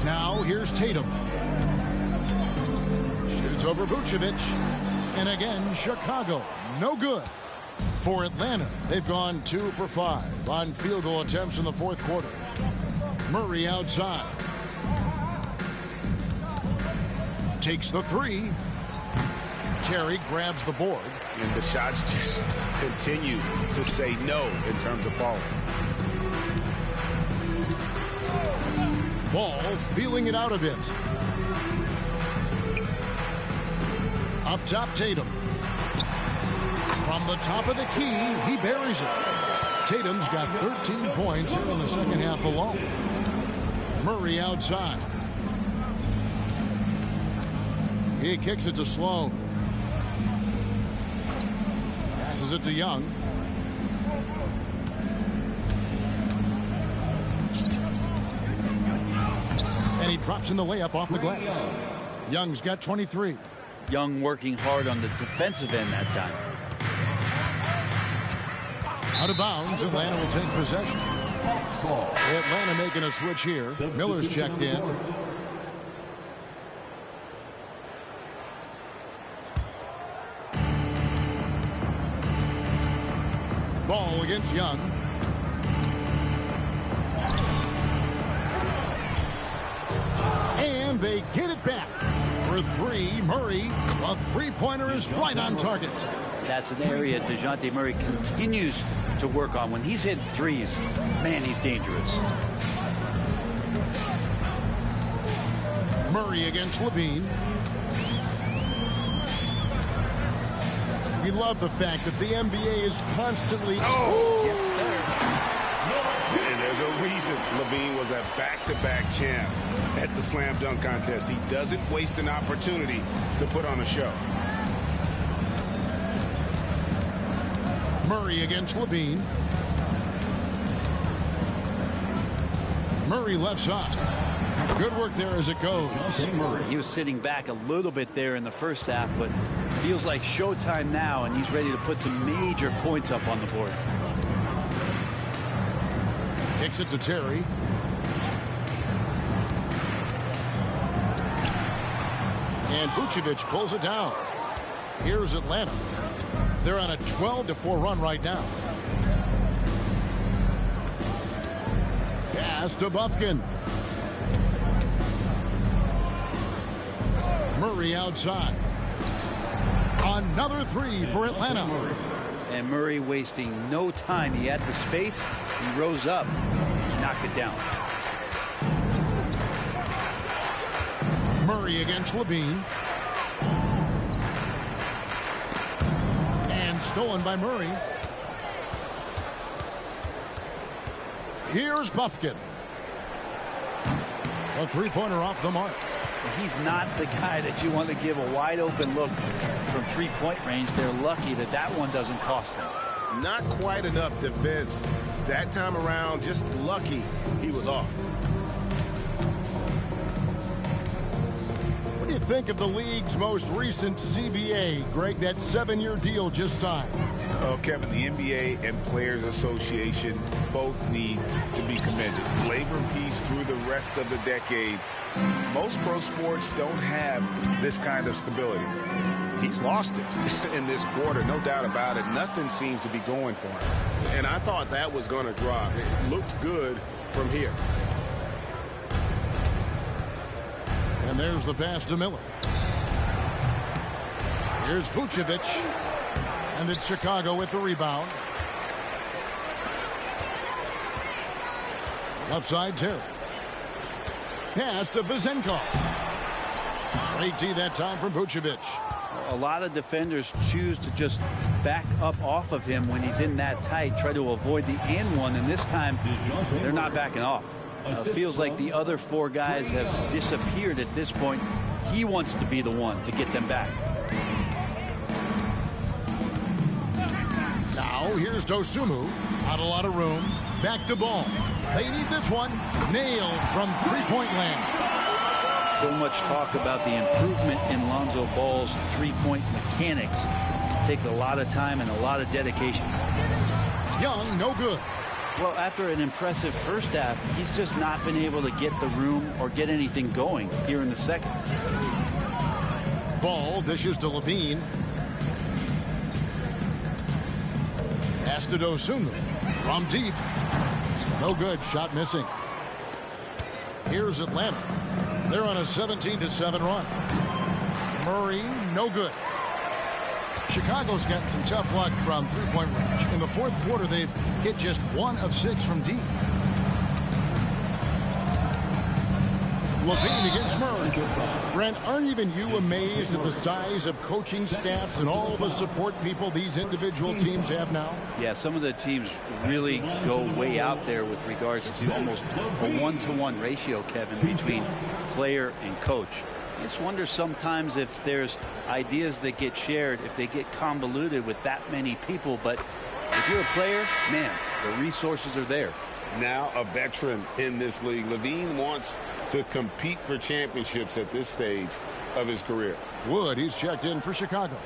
Now here's Tatum. Shoots over Vucevic. And again, Chicago. No good. For Atlanta, they've gone 2 for 5 on field goal attempts in the fourth quarter. Murray outside. Takes the 3. Terry grabs the board. And the shots just continue to say no in terms of falling. Ball feeling it out a bit. Up top, Tatum. From the top of the key, he buries it. Tatum's got 13 points here in the second half alone. Murray outside. He kicks it to Sloan. Passes it to Young. And he drops in the layup off the glass. Young's got 23. Young working hard on the defensive end that time. Out of bounds, Atlanta will take possession. Atlanta making a switch here. Miller's checked in. Ball against Young. And they get it back. For three, Murray. A three-pointer is right on target. That's an area DeJounte Murray continues to work on. When he's hitting threes, man, he's dangerous. Murray against Levine. We love the fact that the NBA is constantly... Oh! Yes, sir. And there's a reason Levine was a back-to-back champ at the slam dunk contest. He doesn't waste an opportunity to put on a show. Murray against Levine. Murray left side. Good work there as it goes. He was sitting back a little bit there in the first half, but feels like showtime now, and he's ready to put some major points up on the board. Kicks it to Terry. And Vucevic pulls it down. Here's Atlanta. They're on a 12-4 run right now. Pass to Bufkin. Murray outside. Another three for Atlanta. And Murray wasting no time. He had the space. He rose up and knocked it down. Murray against Levine. And stolen by Murray. Here's Bufkin. A three-pointer off the mark. He's not the guy that you want to give a wide open look from three-point range. They're lucky that that one doesn't cost them. Not quite enough defense that time around. Just lucky he was off. What do you think of the league's most recent CBA, Greg? That 7-year deal just signed. Oh, Kevin, the NBA and Players Association both need to be commended. Labor peace through the rest of the decade. Most pro sports don't have this kind of stability. He's lost it in this quarter, no doubt about it. Nothing seems to be going for him. And I thought that was going to drop. It looked good from here. And there's the pass to Miller. Here's Vucevic. And it's Chicago with the rebound. Left side, Terry. Pass to Vezenkov. Great D that time from Vucevic. A lot of defenders choose to just back up off of him when he's in that tight, try to avoid the and one, and this time they're not backing off. Feels like the other four guys have disappeared at this point. He wants to be the one to get them back. Now here's Dosunmu. Not a lot of room. Back to ball. They need this one. Nailed from three-point land. So much talk about the improvement in Lonzo Ball's three-point mechanics. It takes a lot of time and a lot of dedication. Young, no good. Well, after an impressive first half, he's just not been able to get the room or get anything going here in the second. Ball dishes to Levine. Pass to Dosunmu. From deep. No good. Shot missing. Here's Atlanta. They're on a 17-7 run. Murray, no good. Chicago's gotten some tough luck from three-point range. In the fourth quarter, they've hit just 1 of 6 from deep. Levine against Murray. Brent, aren't even you amazed at the size of coaching staffs and all the support people these individual teams have now? Yeah, some of the teams really go way out there with regards to almost a 1-to-1 ratio, Kevin, between player and coach. I just wonder sometimes if there's ideas that get shared, if they get convoluted with that many people. But if you're a player, man, the resources are there. Now a veteran in this league, LaVine wants to compete for championships at this stage of his career. Wood, he's checked in for Chicago.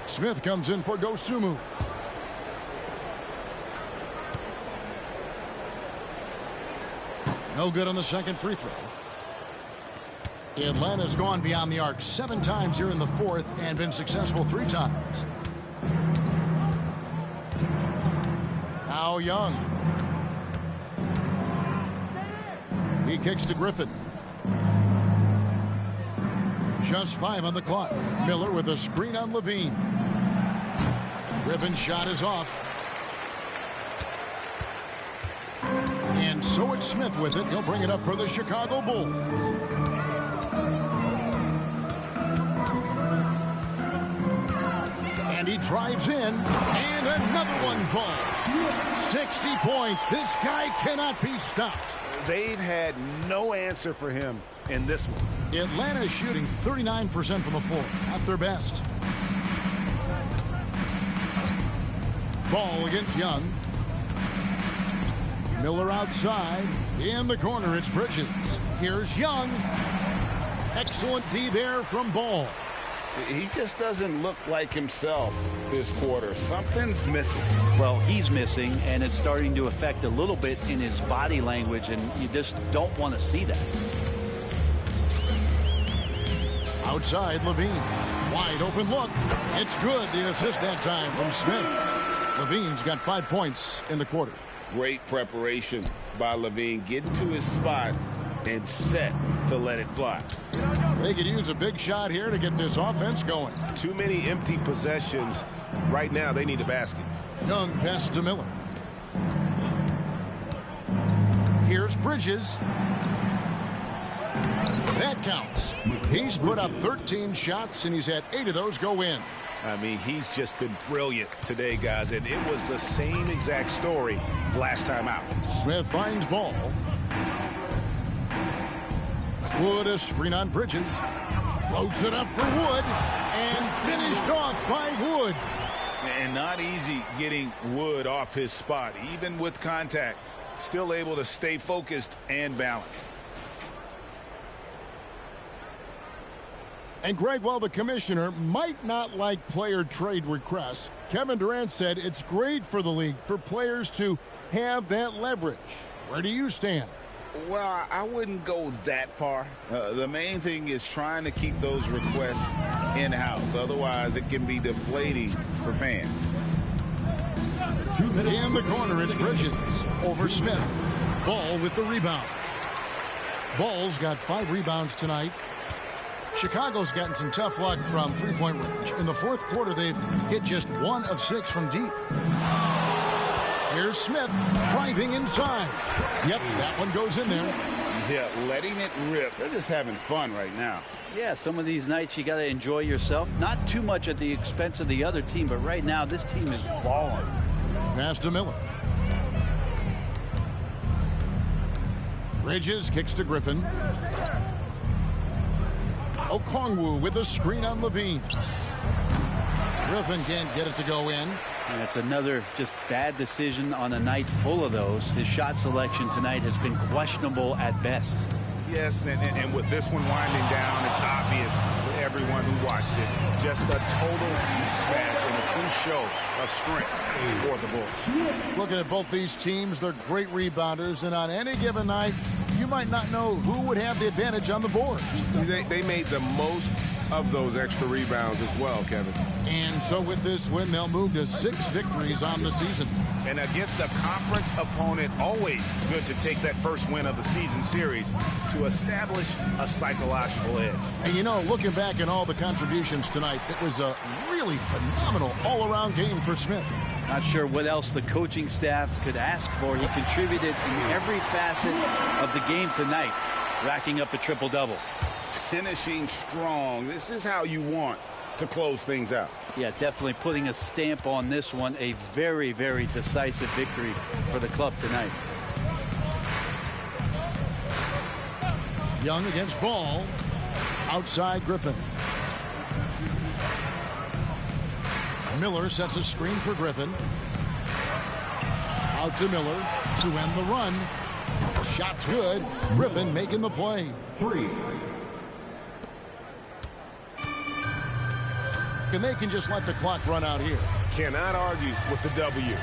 Smith comes in for Dosunmu. No good on the second free throw. Atlanta's gone beyond the arc 7 times here in the fourth and been successful 3 times. Now Young. He kicks to Griffin. Just 5 on the clock. Miller with a screen on LaVine. Griffin's shot is off. And so it's Smith with it. He'll bring it up for the Chicago Bulls. And he drives in, and another one falls. 60 points. This guy cannot be stopped. They've had no answer for him in this one. Atlanta is shooting 39% from the floor. Not their best. Ball against Young. Miller outside. In the corner, it's Bridges. Here's Young. Excellent D there from Ball. He just doesn't look like himself this quarter. Something's missing. Well, he's missing, and it's starting to affect a little bit in his body language, and you just don't want to see that. Outside, LaVine. Wide open look. It's good. The assist that time from Smith. LaVine's got 5 points in the quarter. Great preparation by LaVine. Getting to his spot and set to let it fly. They could use a big shot here to get this offense going. Too many empty possessions. Right now, they need a basket. Young passes to Miller. Here's Bridges. That counts. He's put up 13 shots, and he's had 8 of those go in. I mean, he's just been brilliant today, guys, and it was the same exact story last time out. Smith finds Ball. Wood, a screen on Bridges. Floats it up for Wood, and finished off by Wood. And not easy getting Wood off his spot, even with contact. Still able to stay focused and balanced. And Greg, while the commissioner might not like player trade requests, Kevin Durant said it's great for the league for players to have that leverage. Where do you stand? Well, I wouldn't go that far. The main thing is trying to keep those requests in-house. Otherwise, it can be deflating for fans. In the corner, it's Bridges over Smith. Ball with the rebound. Ball's got 5 rebounds tonight. Chicago's gotten some tough luck from three-point range. In the fourth quarter, they've hit just 1 of 6 from deep. Here's Smith driving inside. Yep, that one goes in there. Yeah, letting it rip. They're just having fun right now. Yeah, some of these nights you got to enjoy yourself. Not too much at the expense of the other team, but right now this team is balling. Pass to Miller. Bridges kicks to Griffin. Okongwu with a screen on LaVine. Griffin can't get it to go in. And it's another just bad decision on a night full of those. His shot selection tonight has been questionable at best. Yes, and with this one winding down, it's obvious to everyone who watched it. Just a total mismatch and a true show of strength for the Bulls. Looking at both these teams, they're great rebounders, and on any given night, you might not know who would have the advantage on the board. They made the most of those extra rebounds as well, Kevin. And so with this win, they'll move to 6 victories on the season. And against a conference opponent, always good to take that first win of the season series to establish a psychological edge. And you know, looking back at all the contributions tonight, it was a really phenomenal all-around game for Smith. Not sure what else the coaching staff could ask for. He contributed in every facet of the game tonight, racking up a triple-double. Finishing strong. This is how you want to close things out. Yeah, definitely putting a stamp on this one. A very, very decisive victory for the club tonight. Young against Ball. Outside Griffin. Miller sets a screen for Griffin. Out to Miller to end the run. Shot's good. Griffin making the play. 3. And they can just let the clock run out here. Cannot argue with the W.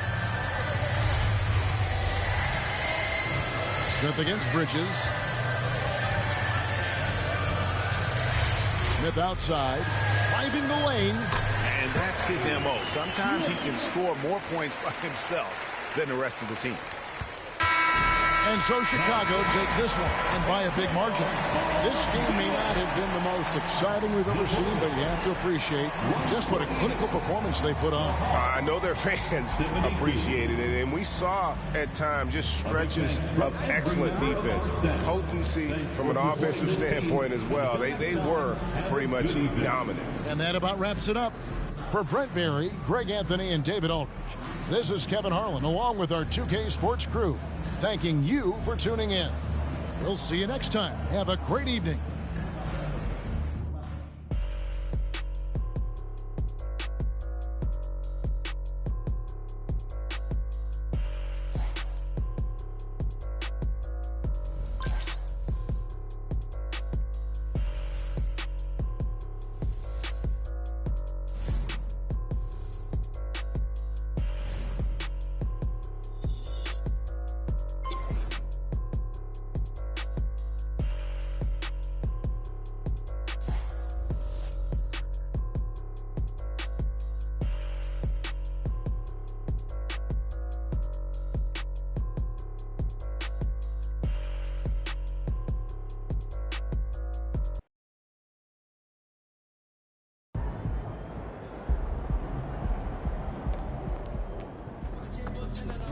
Smith against Bridges. Smith outside, driving the lane. And that's his M.O. Sometimes he can score more points by himself than the rest of the team. And so Chicago takes this one, and by a big margin. This game may not have been the most exciting we've ever seen, but you have to appreciate just what a clinical performance they put on. I know their fans appreciated it, and we saw at times just stretches of excellent defense, potency from an offensive standpoint as well. They were pretty much dominant. And that about wraps it up. For Brent Barry, Greg Anthony, and David Aldridge, this is Kevin Harlan, along with our 2K Sports crew, thanking you for tuning in. We'll see you next time. Have a great evening.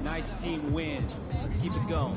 Nice team win. Let's keep it going.